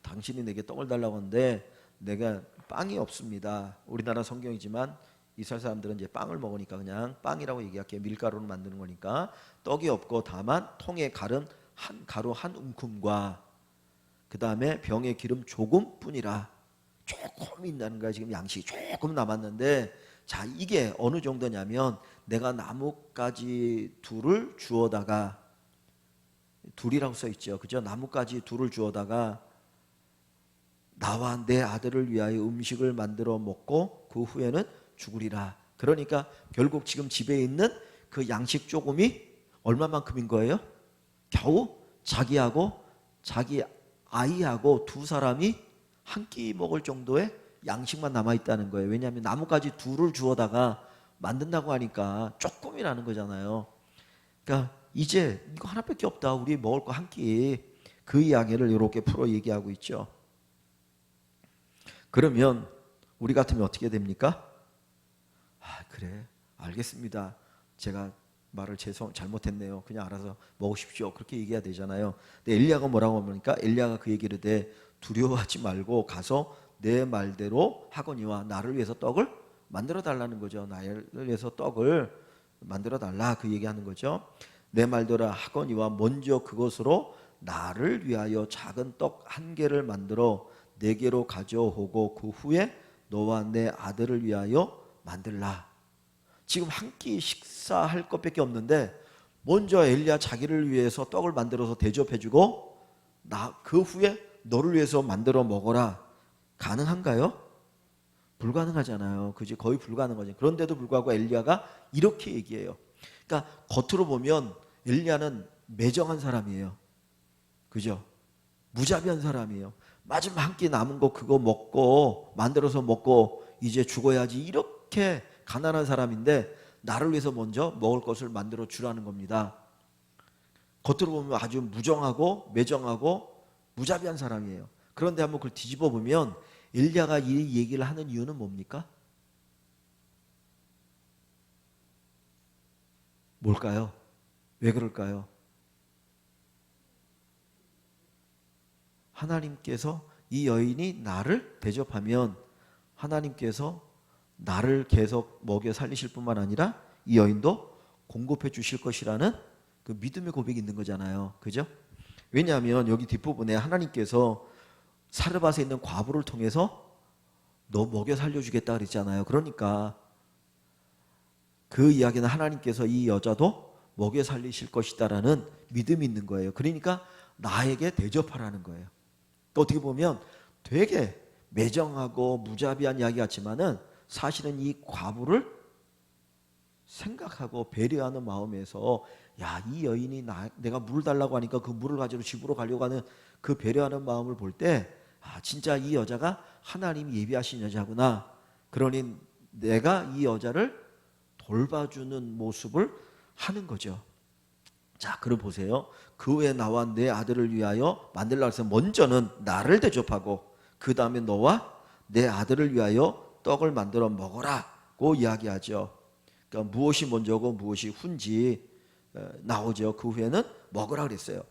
당신이 내게 떡을 달라고 하는데 내가 빵이 없습니다. 우리나라 성경이지만 이스라엘 사람들은 이제 빵을 먹으니까 그냥 빵이라고 얘기할게요. 밀가루로 만드는 거니까. 떡이 없고 다만 통에 갈은 한 가루 한 움큼과 그 다음에 병에 기름 조금뿐이라. 조금 있다는 거야. 지금 양식이 조금 남았는데, 자, 이게 어느 정도냐면 내가 나뭇가지 둘을 주워다가, 둘이라고 써 있죠. 그죠? 나뭇가지 둘을 주워다가 나와 내 아들을 위하여 음식을 만들어 먹고 그 후에는 죽으리라. 그러니까 결국 지금 집에 있는 그 양식 조금이 얼마만큼인 거예요? 겨우 자기하고 자기 아이하고 두 사람이 한 끼 먹을 정도의 양식만 남아있다는 거예요. 왜냐하면 나뭇가지 둘을 주워다가 만든다고 하니까 조금이라는 거잖아요. 그러니까 이제 이거 하나밖에 없다. 우리 먹을 거 한 끼. 그 이야기를 이렇게 풀어 얘기하고 있죠. 그러면 우리 같으면 어떻게 됩니까? 아, 그래, 알겠습니다. 제가 말을 잘못했네요. 그냥 알아서 먹으십시오. 그렇게 얘기해야 되잖아요. 근데 엘리야가 뭐라고 하니까 엘리야가 그 얘기를 해. 두려워하지 말고 가서 내 말대로 하거니와 나를 위해서 떡을 만들어 달라는 거죠. 나를 위해서 떡을 만들어 달라, 그 얘기하는 거죠. 내 말대로 하거니와 먼저 그것으로 나를 위하여 작은 떡 한 개를 만들어 내게로 가져오고 그 후에 너와 내 아들을 위하여 만들라. 지금 한 끼 식사할 것밖에 없는데 먼저 엘리야 자기를 위해서 떡을 만들어서 대접해주고 그 후에 너를 위해서 만들어 먹어라. 가능한가요? 불가능하잖아요. 그지? 거의 불가능하죠. 그런데도 불구하고 엘리야가 이렇게 얘기해요. 그러니까 겉으로 보면 엘리야는 매정한 사람이에요. 그죠? 무자비한 사람이에요. 마지막 한 끼 남은 거 그거 먹고 만들어서 먹고 이제 죽어야지, 이렇게 가난한 사람인데 나를 위해서 먼저 먹을 것을 만들어 주라는 겁니다. 겉으로 보면 아주 무정하고 매정하고 무자비한 사람이에요. 그런데 한번 그걸 뒤집어 보면 엘리야가 이 얘기를 하는 이유는 뭡니까? 뭘까요? 왜 그럴까요? 하나님께서 이 여인이 나를 대접하면 하나님께서 나를 계속 먹여 살리실 뿐만 아니라 이 여인도 공급해 주실 것이라는 그 믿음의 고백이 있는 거잖아요. 그죠? 왜냐하면 여기 뒷부분에 하나님께서 사르밧에 있는 과부를 통해서 너 먹여 살려주겠다 그랬잖아요. 그러니까 그 이야기는 하나님께서 이 여자도 먹여 살리실 것이다라는 믿음이 있는 거예요. 그러니까 나에게 대접하라는 거예요. 또 어떻게 보면 되게 매정하고 무자비한 이야기 같지만은 사실은 이 과부를 생각하고 배려하는 마음에서 야, 이 여인이 내가 물을 달라고 하니까 그 물을 가지고 집으로 가려고 하는 그 배려하는 마음을 볼 때 진짜 이 여자가 하나님이 예비하신 여자구나. 그러니 내가 이 여자를 돌봐주는 모습을 하는 거죠. 자, 그럼 보세요. 그 후에 나와 내 아들을 위하여 만들라 해서 먼저는 나를 대접하고 그 다음에 너와 내 아들을 위하여 떡을 만들어 먹어라고 이야기하죠. 그러니까 무엇이 먼저고 무엇이 후인지 나오죠. 그 후에는 먹으라 그랬어요.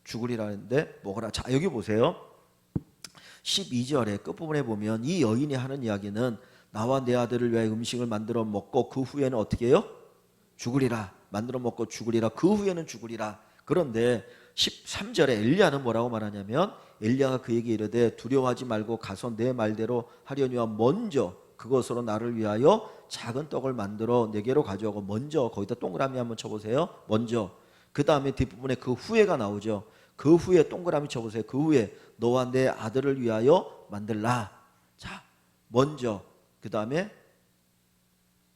죽으리라는데 먹으라. 자, 여기 보세요. 12절의 끝부분에 보면 이 여인이 하는 이야기는 나와 내 아들을 위하여 음식을 만들어 먹고 그 후에는 어떻게 해요? 죽으리라. 만들어 먹고 죽으리라. 그 후에는 죽으리라. 그런데 13절에 엘리야는 뭐라고 말하냐면 엘리야가 그에게 이르되 두려워하지 말고 가서 내 말대로 하려니와 먼저 그것으로 나를 위하여 작은 떡을 만들어 내게로 가져오고 먼저 거기다 동그라미 한번 쳐보세요. 먼저 그 다음에 뒷부분에 그 후에가 나오죠. 그 후에 동그라미 쳐보세요. 그 후에 너와 내 아들을 위하여 만들라. 자, 먼저 그 다음에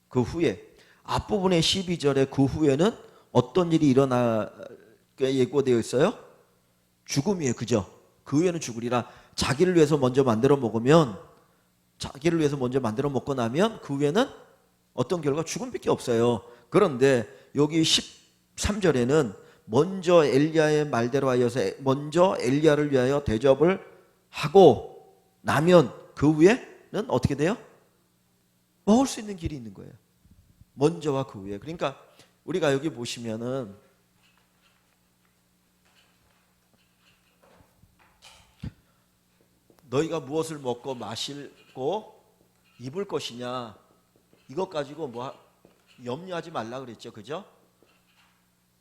그 후에 앞부분에 12절에 그 후에는 어떤 일이 일어나게 예고되어 있어요? 죽음이에요. 그죠? 그 후에는 죽으리라. 자기를 위해서 먼저 만들어 먹으면 자기를 위해서 먼저 만들어 먹고 나면 그 후에는 어떤 결과? 죽음밖에 없어요. 그런데 여기 13절에는 먼저 엘리야의 말대로 하여서 먼저 엘리야를 위하여 대접을 하고 나면 그 후에는 어떻게 돼요? 먹을 수 있는 길이 있는 거예요. 먼저와 그 후에. 그러니까 우리가 여기 보시면은 너희가 무엇을 먹고 마시고 입을 것이냐 이것 가지고 뭐 염려하지 말라 그랬죠. 그죠?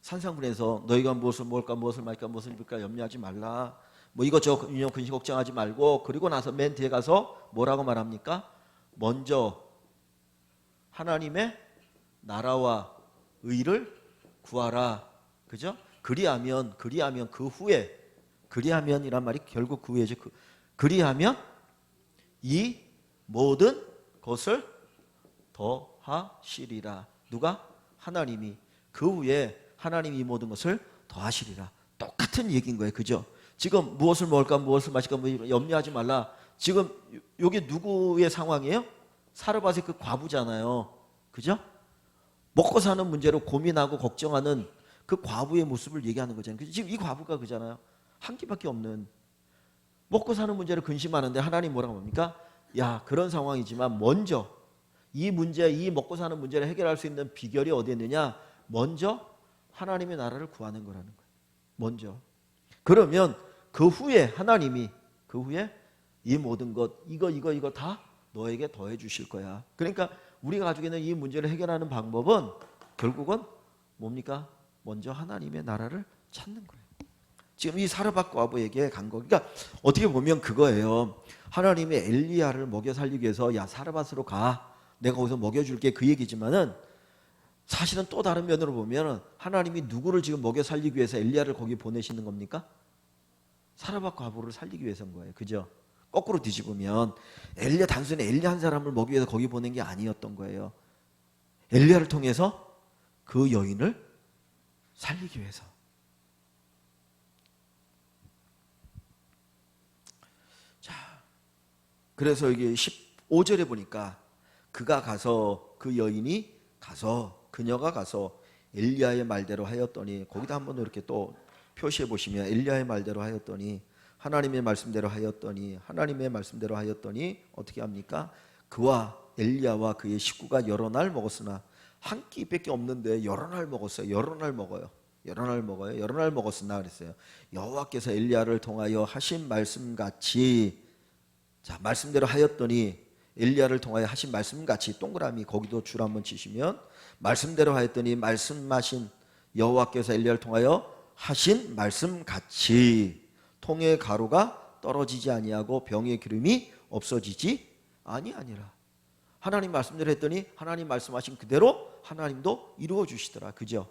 산상분에서 너희가 무엇을 먹을까 무엇을 마실까 무엇을 입을까 염려하지 말라. 뭐 이것저것 근심 걱정하지 말고 그리고 나서 맨 뒤에 가서 뭐라고 말합니까? 먼저 하나님의 나라와 의를 구하라. 그죠? 그리하면 그 후에 그리하면이란 말이 결국 그 후에죠. 그리하면 이 모든 것을 더하시리라. 누가? 하나님이. 그 후에 하나님이 이 모든 것을 더하시리라. 똑같은 얘기인 거예요. 그죠? 지금 무엇을 먹을까 무엇을 마실까 염려하지 말라. 지금 여기 누구의 상황이에요? 사르밧의 그 과부잖아요. 그죠? 먹고 사는 문제로 고민하고 걱정하는 그 과부의 모습을 얘기하는 거잖아요. 지금 이 과부가 그잖아요. 한 끼밖에 없는 먹고 사는 문제를 근심하는데 하나님 뭐라고 합니까? 야, 그런 상황이지만 먼저 이 문제, 이 먹고 사는 문제를 해결할 수 있는 비결이 어디에 있느냐? 먼저 하나님의 나라를 구하는 거라는 거예요. 먼저. 그러면 그 후에 하나님이 그 후에 이 모든 것 이거 다 너에게 더해 주실 거야. 그러니까 우리가 가지고 있는 이 문제를 해결하는 방법은 결국은 뭡니까? 먼저 하나님의 나라를 찾는 거예요. 지금 이 사르밧 과부에게 간 거. 그러니까 어떻게 보면 그거예요. 하나님의 엘리야를 먹여 살리기 위해서 야 사르밧으로 가. 내가 거기서 먹여줄게 그 얘기지만은 사실은 또 다른 면으로 보면 하나님이 누구를 지금 먹여 살리기 위해서 엘리야를 거기 보내시는 겁니까? 사르밧 과부를 살리기 위해서인 거예요. 그죠? 거꾸로 뒤집으면 엘리야 단순히 엘리야 한 사람을 먹기 위해서 거기 보낸 게 아니었던 거예요. 엘리야를 통해서 그 여인을 살리기 위해서. 자, 그래서 여기 15절에 보니까 그가 가서 그 여인이 가서 그녀가 가서 엘리야의 말대로 하였더니 거기다 한번 이렇게 또 표시해 보시면 엘리야의 말대로 하였더니 하나님의 말씀대로 하였더니 어떻게 합니까? 그와 엘리야와 그의 식구가 여러 날 먹었으나 한 끼밖에 없는데 여러 날 먹었어요. 여러 날 먹어요. 여러 날 먹어요. 여러 날 먹었으나 그랬어요. 여호와께서 엘리야를 통하여 하신 말씀같이, 자, 말씀대로 하였더니, 엘리야를 통하여 하신 말씀같이, 동그라미 거기도 줄 한번 치시면, 말씀대로 하였더니 말씀하신 여호와께서 엘리야를 통하여 하신 말씀같이 통의 가루가 떨어지지 아니하고 병의 기름이 없어지지 아니하니라. 하나님 말씀대로 했더니 하나님 말씀하신 그대로 하나님도 이루어 주시더라. 그죠?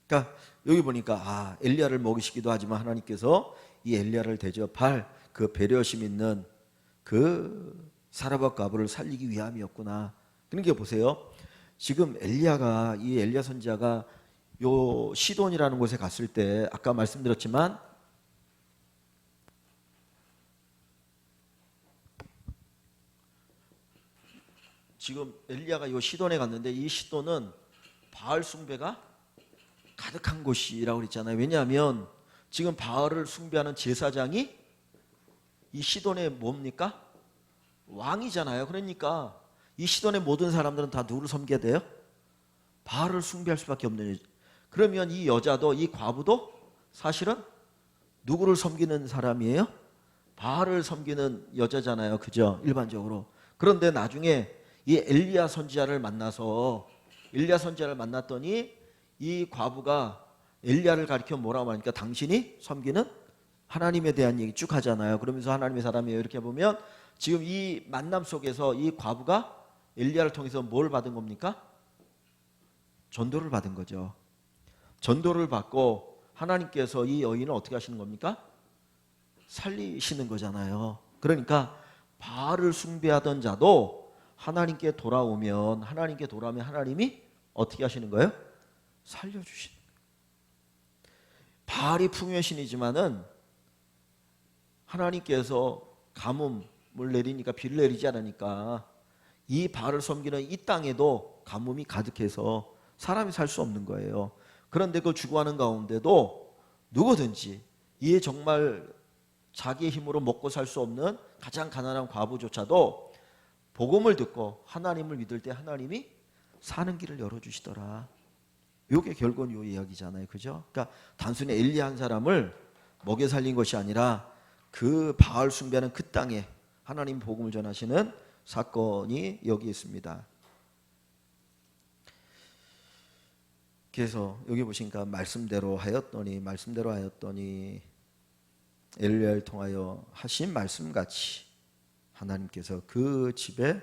그러니까 여기 보니까 엘리야를 먹이시기도 하지만 하나님께서 이 엘리야를 대접할 그 배려심 있는 그 사라밧 과부를 살리기 위함이었구나. 그러니까 보세요. 지금 엘리야가, 이 엘리야 선지자가 요 시돈이라는 곳에 갔을 때 아까 말씀드렸지만 지금 엘리야가 요 시돈에 갔는데 이 시돈은 바알 숭배가 가득한 곳이라고 그랬잖아요. 왜냐하면 지금 바알을 숭배하는 제사장이 이 시돈의 뭡니까? 왕이잖아요. 그러니까 이 시돈의 모든 사람들은 다 누구를 섬겨야 돼요? 바알을 숭배할 수밖에 없는. 그러면 이 여자도, 이 과부도 사실은 누구를 섬기는 사람이에요? 바알을 섬기는 여자잖아요. 그죠? 일반적으로. 그런데 나중에 이 엘리야 선지자를 만났더니 이 과부가 엘리야를 가리켜 뭐라고 하니까 당신이 섬기는 하나님에 대한 얘기 쭉 하잖아요. 그러면서 하나님의 사람이에요. 이렇게 보면 지금 이 만남 속에서 이 과부가 엘리야를 통해서 뭘 받은 겁니까? 전도를 받은 거죠. 전도를 받고 하나님께서 이 여인을 어떻게 하시는 겁니까? 살리시는 거잖아요. 그러니까 바알을 숭배하던 자도 하나님께 돌아오면 하나님이 어떻게 하시는 거예요? 살려주시는 거예요. 바알이 풍요의 신이지만은 하나님께서 가뭄을 내리니까, 비를 내리지 않으니까 이 바알을 섬기는 이 땅에도 가뭄이 가득해서 사람이 살 수 없는 거예요. 그런데 그 죽어가는 가운데도 누구든지 이 정말 자기의 힘으로 먹고 살 수 없는 가장 가난한 과부조차도 복음을 듣고 하나님을 믿을 때 하나님이 사는 길을 열어주시더라. 이게 결국은 이 이야기잖아요. 그죠? 그러니까 단순히 엘리야 한 사람을 먹여 살린 것이 아니라 그 바알 숭배하는 그 땅에 하나님 복음을 전하시는 사건이 여기 있습니다. 그래서 여기 보시니까 말씀대로 하였더니 엘리야를 통하여 하신 말씀같이 하나님께서 그 집에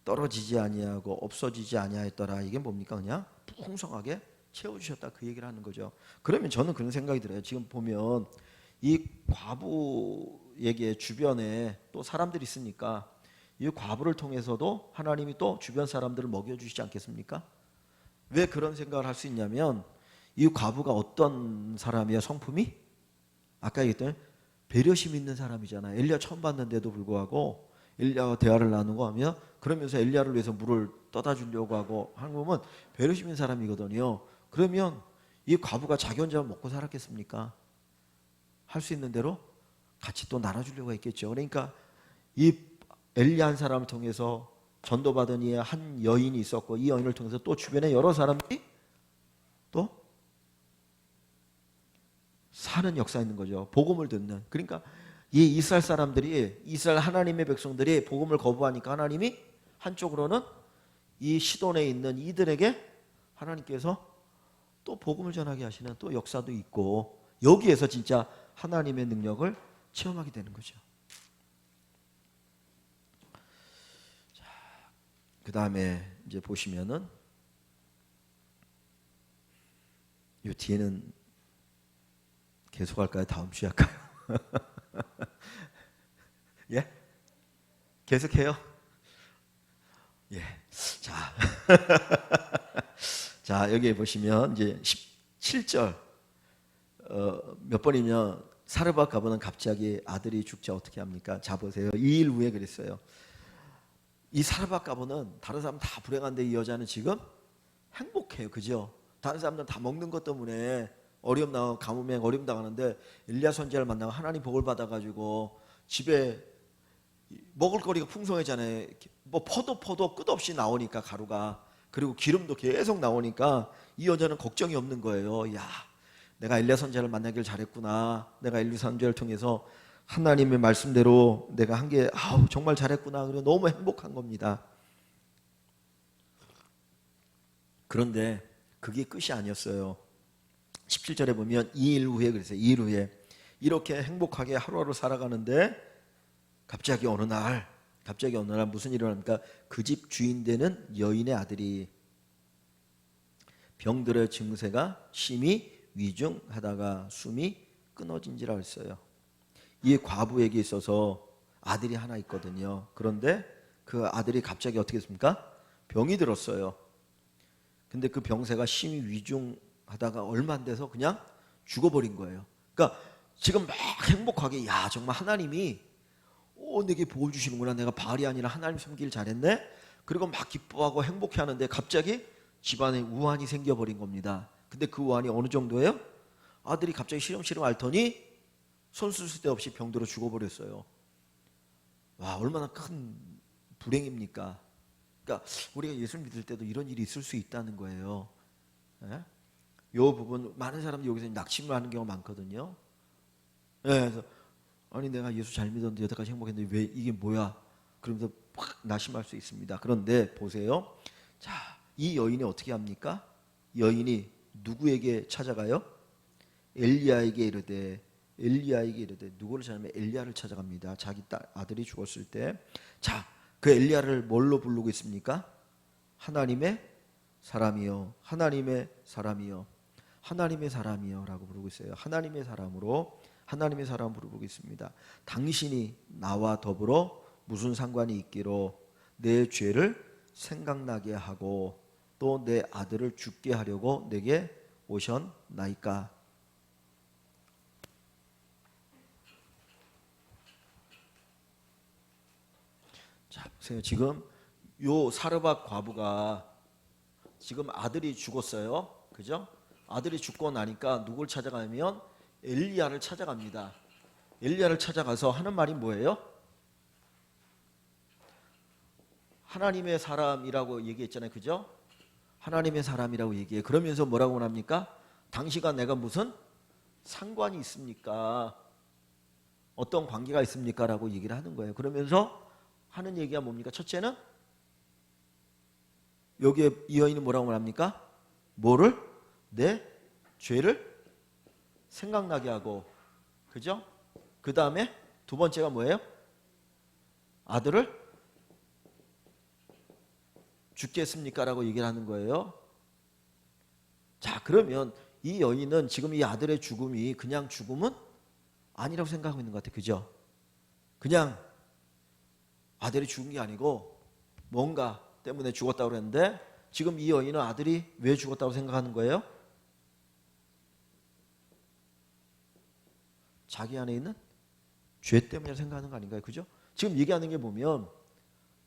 떨어지지 아니하고 없어지지 아니하였더라. 이게 뭡니까? 그냥 풍성하게 채워주셨다, 그 얘기를 하는 거죠. 그러면 저는 그런 생각이 들어요. 지금 보면 이 과부에게 주변에 또 사람들이 있으니까 이 과부를 통해서도 하나님이 또 주변 사람들을 먹여주시지 않겠습니까? 왜 그런 생각을 할 수 있냐면 이 과부가 어떤 사람이야? 성품이? 아까 얘기했던 배려심 있는 사람이잖아요. 엘리야 처음 봤는데도 불구하고 엘리야와 대화를 나누고 하며 그러면서 엘리야를 위해서 물을 떠다 주려고 하고 하는 거면 배려심 있는 사람이거든요. 그러면 이 과부가 자기 혼자 먹고 살았겠습니까? 할 수 있는 대로 같이 또 나눠주려고 했겠죠. 그러니까 이 엘리야 한 사람을 통해서 전도받은 이 한 여인이 있었고 이 여인을 통해서 또 주변에 여러 사람들이 또 사는 역사 있는 거죠. 복음을 듣는. 그러니까 이 이스라엘 사람들이, 이스라엘 하나님의 백성들이 복음을 거부하니까 하나님이 한쪽으로는 이 시돈에 있는 이들에게 하나님께서 또 복음을 전하게 하시는 또 역사도 있고 여기에서 진짜 하나님의 능력을 체험하게 되는 거죠. 그 다음에 이제 보시면은 이 뒤에는 계속 할까요? 다음 주에 할까요? 예? 계속해요? 예. 자. 자, 여기 보시면 이제 17절 몇 번이면 사르밧 가보는 갑자기 아들이 죽자 어떻게 합니까? 자 보세요. 2일 후에 그랬어요. 이 사르밧 가보는 다른 사람 다 불행한데 이 여자는 지금 행복해요. 그죠? 다른 사람들은 다 먹는 것 때문에 어려움 당하고 가뭄에 어려움 당하는데 엘리야 선지자를 만나고 하나님 복을 받아가지고 집에 먹을 거리가 풍성해잖아요. 뭐 퍼도 끝없이 나오니까 가루가, 그리고 기름도 계속 나오니까 이 여자는 걱정이 없는 거예요. 야, 내가 엘리야 선지자를 만나길 잘했구나. 내가 엘리야 선지자를 통해서 하나님의 말씀대로 내가 한 게 정말 잘했구나. 그래 너무 행복한 겁니다. 그런데 그게 끝이 아니었어요. 17절에 보면 2일 후에 그랬어요. 2일 후에 이렇게 행복하게 하루하루 살아가는데 갑자기 어느 날 무슨 일이 일어납니까? 그 집 주인 되는 여인의 아들이 병들의 증세가 심히 위중하다가 숨이 끊어진지라 했어요. 이 과부에게 있어서 아들이 하나 있거든요. 그런데 그 아들이 갑자기 어떻게 했습니까? 병이 들었어요. 근데 그 병세가 심히 위중하다가 얼마 안 돼서 그냥 죽어버린 거예요. 그러니까 지금 막 행복하게, 야 정말 하나님이 내게 복을 주시는구나. 내가 바알이 아니라 하나님 섬기길 잘했네. 그리고 막 기뻐하고 행복해하는데 갑자기 집안에 우환이 생겨버린 겁니다. 근데 그 우환이 어느 정도예요? 아들이 갑자기 시름시름 앓더니 손수 쓸데 없이 병들어 죽어버렸어요. 와, 얼마나 큰 불행입니까? 그러니까 우리가 예수를 믿을 때도 이런 일이 있을 수 있다는 거예요. 예? 이 부분 많은 사람들이 여기서 낙심을 하는 경우가 많거든요. 예, 그래서 아니 내가 예수 잘 믿었는데 여태까지 행복했는데 왜 이게 뭐야? 그러면서 팍 낙심할 수 있습니다. 그런데 보세요. 자, 이 여인이 어떻게 합니까? 여인이 누구에게 찾아가요? 엘리야에게 이르되 누구를 찾아가면 엘리야를 찾아갑니다. 자기 아들이 죽었을 때. 자, 그 엘리야를 뭘로 부르고 있습니까? 하나님의 사람이요, 하나님의 사람이요, 하나님의 사람이요 라고 부르고 있어요. 하나님의 사람 부르고 있습니다. 당신이 나와 더불어 무슨 상관이 있기로 내 죄를 생각나게 하고 또 내 아들을 죽게 하려고 내게 오셨나이까. 자, 보세요. 지금 요 사르밧 과부가 지금 아들이 죽었어요. 그죠? 아들이 죽고 나니까 누굴 찾아가면 엘리야를 찾아갑니다. 엘리야를 찾아가서 하는 말이 뭐예요? 하나님의 사람이라고 얘기했잖아요. 그죠? 하나님의 사람이라고 얘기해. 그러면서 뭐라고 합니까? 당신과 내가 무슨 상관이 있습니까? 어떤 관계가 있습니까? 라고 얘기를 하는 거예요. 그러면서 하는 얘기가 뭡니까? 첫째는 여기에 이 여인은 뭐라고 말합니까? 뭐를? 내 죄를 생각나게 하고, 그죠? 그 다음에 두 번째가 뭐예요? 아들을 죽게 했습니까? 라고 얘기를 하는 거예요. 자, 그러면 이 여인은 지금 이 아들의 죽음이 그냥 죽음은 아니라고 생각하고 있는 것 같아요. 그죠? 그냥 아들이 죽은 게 아니고 뭔가 때문에 죽었다고 그랬는데 지금 이 여인은 아들이 왜 죽었다고 생각하는 거예요? 자기 안에 있는 죄 때문에 생각하는 거 아닌가요? 그죠? 지금 얘기하는 게 보면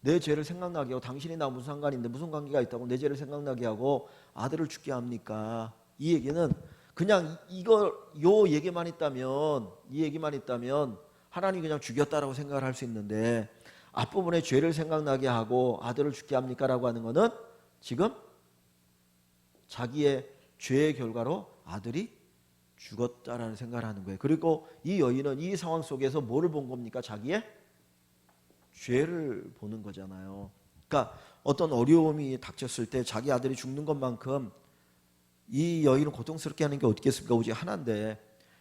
내 죄를 생각나게 하고 당신이 나 무슨 상관인데 무슨 관계가 있다고 내 죄를 생각나게 하고 아들을 죽게 합니까? 이 얘기는 그냥 요 얘기만 있다면 이 얘기만 있다면 하나님이 그냥 죽였다라고 생각을 할 수 있는데 앞부분에 죄를 생각나게 하고 아들을 죽게 합니까? 라고 하는 거는 지금 자기의 죄의 결과로 아들이 죽었다라는 생각을 하는 거예요. 그리고 이 여인은 이 상황 속에서 뭐를 본 겁니까? 자기의 죄를 보는 거잖아요. 그러니까 어떤 어려움이 닥쳤을 때 자기 아들이 죽는 것만큼 이 여인을 고통스럽게 하는 게 어디 있겠습니까? 오직 하나인데.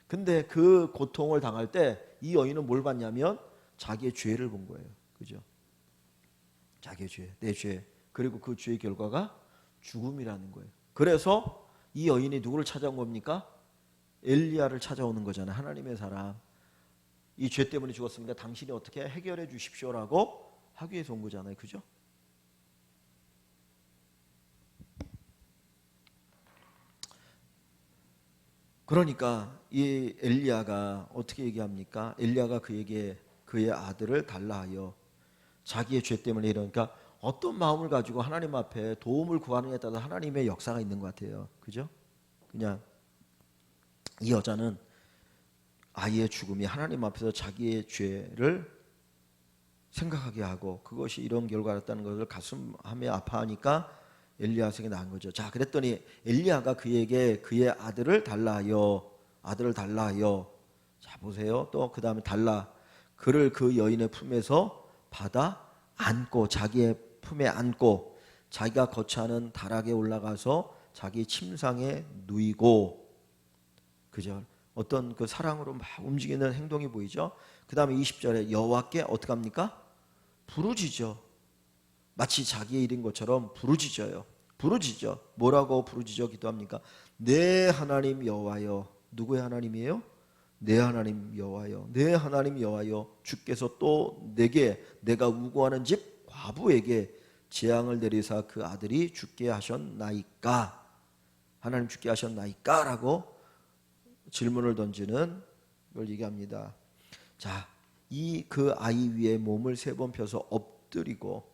근데 그 고통을 당할 때 이 여인은 뭘 봤냐면 자기의 죄를 본 거예요. 그죠? 자기의 죄, 내 죄. 그리고 그 죄의 결과가 죽음이라는 거예요. 그래서 이 여인이 누구를 찾아온 겁니까? 엘리야를 찾아오는 거잖아요. 하나님의 사람. 이 죄 때문에 죽었습니다. 당신이 어떻게 해결해 주십시오라고 하기 위해서 온 거잖아요. 그죠? 그러니까 이 엘리야가 어떻게 얘기합니까? 엘리야가 그에게 그의 아들을 달라 하여 자기의 죄 때문에 이러니까 어떤 마음을 가지고 하나님 앞에 도움을 구하느냐에 따라 하나님의 역사가 있는 것 같아요. 그죠? 그냥 이 여자는 아이의 죽음이 하나님 앞에서 자기의 죄를 생각하게 하고 그것이 이런 결과였다는 것을 가슴하며 아파하니까 엘리야에게 낳은 거죠. 자, 그랬더니 엘리야가 그에게 그의 아들을 달라 하여 자 보세요. 또 그 다음에 달라 그를 그 여인의 품에서 받아 안고 자기의 품에 안고 자기가 거처하는 다락에 올라가서 자기 침상에 누이고 그죠? 어떤 그 사랑으로 막 움직이는 행동이 보이죠. 그 다음에 20절에 여호와께 어떻게 합니까? 부르짖어. 마치 자기의 일인 것처럼 부르짖어요. 부르짖어. 뭐라고 부르짖어 기도합니까? 내 하나님 여호와여. 누구의 하나님이에요? 내 하나님 여호와여. 내 하나님 여호와여. 주께서 또 내게 내가 우고하는 집 과부에게 재앙을 내리사 그 아들이 죽게 하셨나이까? 하나님 죽게 하셨나이까? 라고 질문을 던지는 걸 얘기합니다. 자, 그 아이 위에 몸을 3번 펴서 엎드리고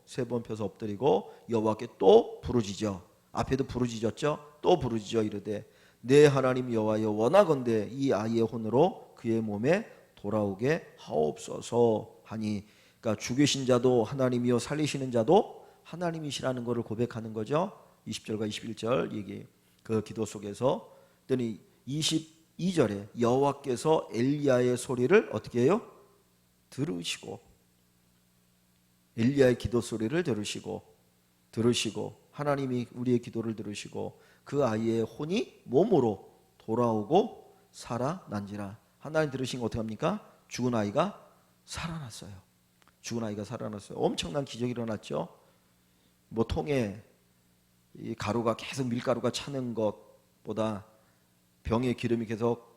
여호와께 또 부르짖어. 앞에도 부르짖었죠. 또 부르짖어 이르되 내 하나님 여호와여 원하건대 이 아이의 혼으로 그의 몸에 돌아오게 하옵소서 하니, 그러니까 죽이신 자도 하나님이요 살리시는 자도 하나님이시라는 것을 고백하는 거죠. 20절과 21절 얘기 그 기도 속에서 그랬더니 22절에 여호와께서 엘리야의 소리를 어떻게 해요? 들으시고 엘리야의 기도 소리를 들으시고 하나님이 우리의 기도를 들으시고 그 아이의 혼이 몸으로 돌아오고 살아난지라. 하나님 들으신 거 어떻게 합니까? 죽은 아이가 살아났어요. 엄청난 기적이 일어났죠. 뭐 통에 이 가루가 계속 밀가루가 차는 것보다 병에 기름이 계속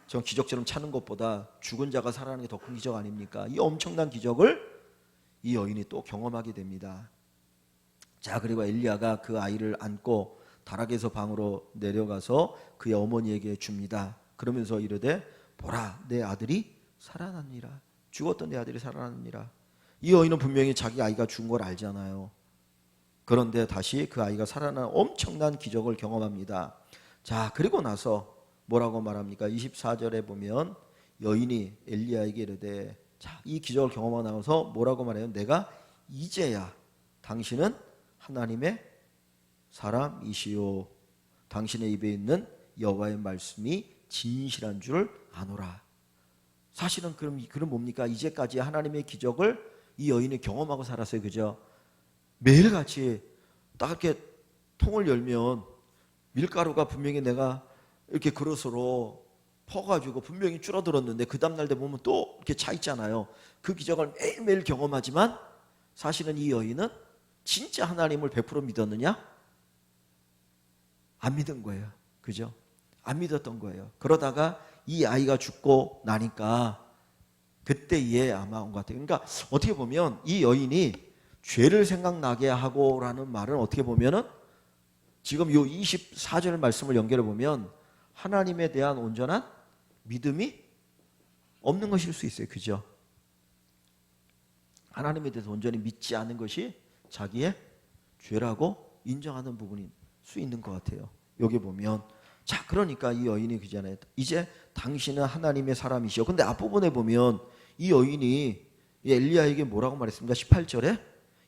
전 기적처럼 차는 것보다 죽은 자가 살아나는 게 더 큰 기적 아닙니까? 이 엄청난 기적을 이 여인이 또 경험하게 됩니다. 자, 그리고 엘리야가 그 아이를 안고 다락에서 방으로 내려가서 그의 어머니에게 줍니다. 그러면서 이르되 보라 내 아들이 살아났니라. 죽었던 내 아들이 살아났니라. 이 여인은 분명히 자기 아이가 죽은 걸 알잖아요. 그런데 다시 그 아이가 살아난 엄청난 기적을 경험합니다. 자, 그리고 나서 뭐라고 말합니까? 24절에 보면 여인이 엘리야에게 이르되, 자, 이 기적을 경험하고 나서 뭐라고 말해요? 내가 이제야 당신은 하나님의 사람이시오. 당신의 입에 있는 여호와의 말씀이 진실한 줄 아노라. 사실은 그럼 뭡니까? 이제까지 하나님의 기적을 이 여인이 경험하고 살았어요. 그죠? 매일같이 딱 이렇게 통을 열면 밀가루가 분명히 내가 이렇게 그릇으로 퍼가지고 분명히 줄어들었는데 그 다음날 돼 보면 또 이렇게 차 있잖아요. 그 기적을 매일매일 경험하지만 사실은 이 여인은 진짜 하나님을 100% 믿었느냐? 안 믿은 거예요. 그죠? 안 믿었던 거예요. 그러다가 이 아이가 죽고 나니까 그때 이해 아마 온 것 같아요. 그러니까 어떻게 보면 이 여인이 죄를 생각나게 하고라는 말은 어떻게 보면은 지금 요 24절 말씀을 연결해 보면 하나님에 대한 온전한 믿음이 없는 것일 수 있어요. 그죠? 하나님에 대해서 온전히 믿지 않은 것이 자기의 죄라고 인정하는 부분일 수 있는 것 같아요. 여기 보면 자, 그러니까 이 여인이 그잖아요. 이제 당신은 하나님의 사람이시오. 근데 앞부분에 보면 이 여인이 엘리야에게 뭐라고 말했습니까? 18절에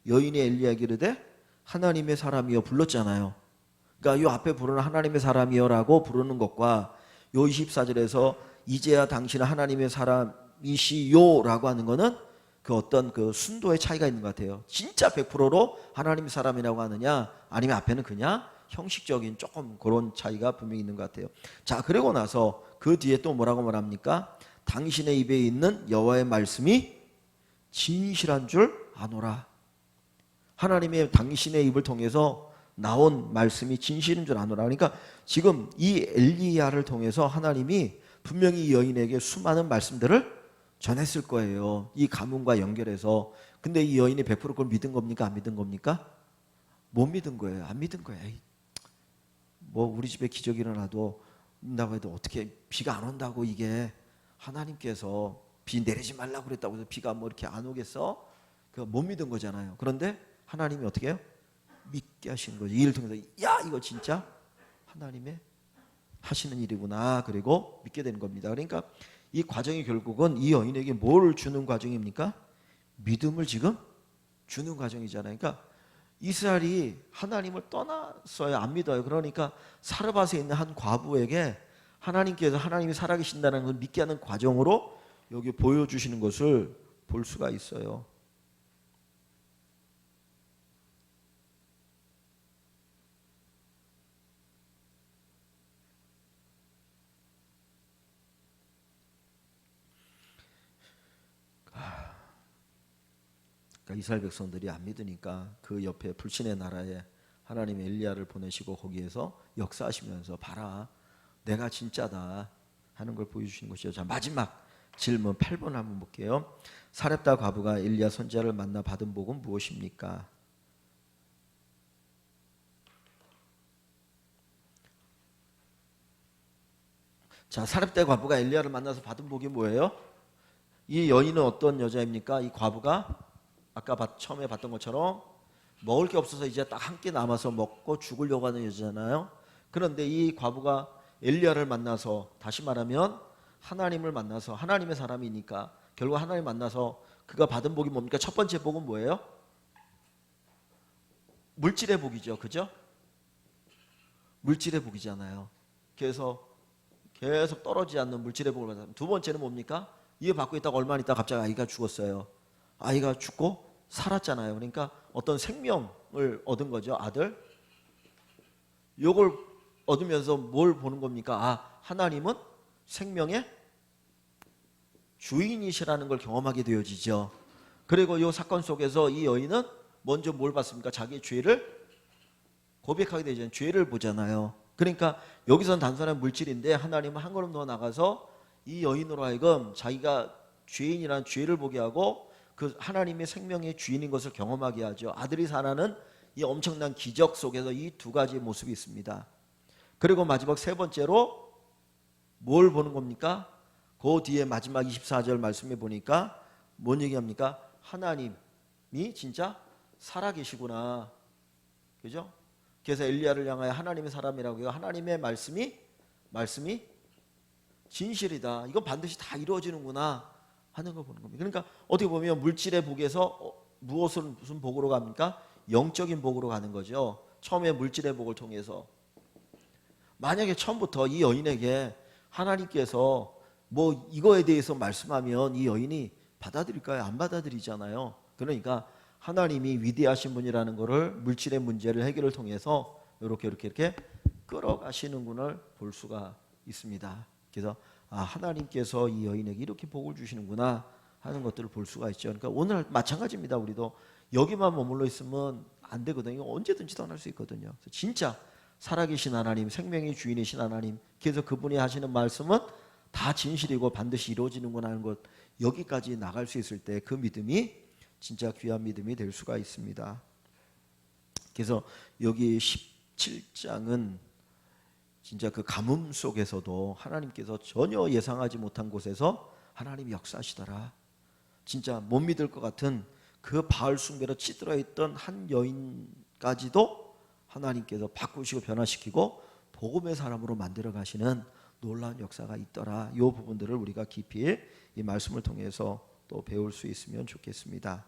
여인이 엘리야에게 이르되 하나님의 사람이여 불렀잖아요. 그러니까 이 앞에 부르는 하나님의 사람이여라고 부르는 것과 요 24절에서 이제야 당신은 하나님의 사람이시요라고 하는 거는 그 어떤 그 순도의 차이가 있는 것 같아요. 진짜 100%로 하나님의 사람이라고 하느냐 아니면 앞에는 그냥 형식적인 조금 그런 차이가 분명히 있는 것 같아요. 자, 그리고 나서 그 뒤에 또 뭐라고 말합니까? 당신의 입에 있는 여호와의 말씀이 진실한 줄 아노라. 하나님의 당신의 입을 통해서 나온 말씀이 진실인 줄 아노라. 그러니까 지금 이 엘리야를 통해서 하나님이 분명히 이 여인에게 수많은 말씀들을 전했을 거예요. 이 가문과 연결해서. 근데 이 여인이 100% 그걸 믿은 겁니까? 안 믿은 겁니까? 못 믿은 거예요. 안 믿은 거예요. 뭐 우리 집에 기적이 일어나도 나고 해도 어떻게 비가 안 온다고 이게 하나님께서 비 내리지 말라고 그랬다고 해서 비가 뭐 이렇게 안 오겠어? 그거 못 믿은 거잖아요. 그런데 하나님이 어떻게 해요? 믿게 하시는 거죠. 이 일을 통해서 야 이거 진짜 하나님의 하시는 일이구나. 그리고 믿게 되는 겁니다. 그러니까 이 과정이 결국은 이 여인에게 뭘 주는 과정입니까? 믿음을 지금 주는 과정이잖아요. 그러니까 이스라엘이 하나님을 떠났어요. 안 믿어요. 그러니까 사르밧에 있는 한 과부에게 하나님께서 하나님이 살아계신다는 걸 믿게 하는 과정으로 여기 보여주시는 것을 볼 수가 있어요. 그러니까 이스라엘 백성들이 안 믿으니까 그 옆에 불신의 나라에 하나님의 엘리야를 보내시고 거기에서 역사하시면서 봐라 내가 진짜다 하는 걸 보여주시는 것이죠. 자, 마지막 질문 8번 한번 볼게요. 사렙다 과부가 엘리야 선지자를 만나 받은 복은 무엇입니까? 자, 사렙다 과부가 엘리야를 만나서 받은 복이 뭐예요? 이 여인은 어떤 여자입니까? 이 과부가 아까 처음에 봤던 것처럼 먹을 게 없어서 이제 딱 한 끼 남아서 먹고 죽으려고 하는 여자잖아요. 그런데 이 과부가 엘리야를 만나서, 다시 말하면 하나님을 만나서, 하나님의 사람이니까 결국 하나님 만나서 그가 받은 복이 뭡니까? 첫 번째 복은 뭐예요? 물질의 복이죠. 그죠? 물질의 복이잖아요. 그래서 계속 떨어지지 않는 물질의 복을 받았습니다. 두 번째는 뭡니까? 이해 받고 있다가 얼마 있다가 갑자기 아이가 죽었어요. 아이가 죽고 살았잖아요. 그러니까 어떤 생명을 얻은 거죠. 아들. 요걸 얻으면서 뭘 보는 겁니까? 아, 하나님은 생명의 주인이시라는 걸 경험하게 되어지죠. 그리고 이 사건 속에서 이 여인은 먼저 뭘 봤습니까? 자기의 죄를 고백하게 되잖아요. 죄를 보잖아요. 그러니까 여기서는 단순한 물질인데 하나님은 한 걸음 더 나가서 이 여인으로 하여금 자기가 죄인이라는 죄를 보게 하고 그 하나님의 생명의 주인인 것을 경험하게 하죠. 아들이 살아나는 이 엄청난 기적 속에서 이 두 가지의 모습이 있습니다. 그리고 마지막 세 번째로 뭘 보는 겁니까? 그 뒤에 마지막 24절 말씀에 보니까 뭔 얘기합니까? 하나님이 진짜 살아계시구나. 그죠? 그래서 엘리야를 향하여 하나님의 사람이라고 해요. 하나님의 말씀이 진실이다. 이건 반드시 다 이루어지는구나 하는 걸 보는 겁니다. 그러니까 어떻게 보면 물질의 복에서 무슨 복으로 갑니까? 영적인 복으로 가는 거죠. 처음에 물질의 복을 통해서. 만약에 처음부터 이 여인에게 하나님께서 뭐 이거에 대해서 말씀하면 이 여인이 받아들일까요? 안 받아들이잖아요. 그러니까 하나님이 위대하신 분이라는 것을 물질의 문제를 해결을 통해서 이렇게 끌어가시는 분을 볼 수가 있습니다. 그래서 하나님께서 이 여인에게 이렇게 복을 주시는구나 하는 것들을 볼 수가 있죠. 그러니까 오늘 마찬가지입니다. 우리도 여기만 머물러 있으면 안 되거든요. 언제든지 떠날 수 있거든요. 진짜 살아계신 하나님, 생명의 주인이신 하나님, 그래서 그분이 하시는 말씀은 다 진실이고 반드시 이루어지는구나 하는 것, 여기까지 나갈 수 있을 때 그 믿음이 진짜 귀한 믿음이 될 수가 있습니다. 그래서 여기 17장은 진짜 그 가뭄 속에서도 하나님께서 전혀 예상하지 못한 곳에서 하나님이 역사하시더라. 진짜 못 믿을 것 같은 그 바알 숭배로 찌들어 있던 한 여인까지도 하나님께서 바꾸시고 변화시키고 복음의 사람으로 만들어 가시는 놀라운 역사가 있더라. 이 부분들을 우리가 깊이 이 말씀을 통해서 또 배울 수 있으면 좋겠습니다.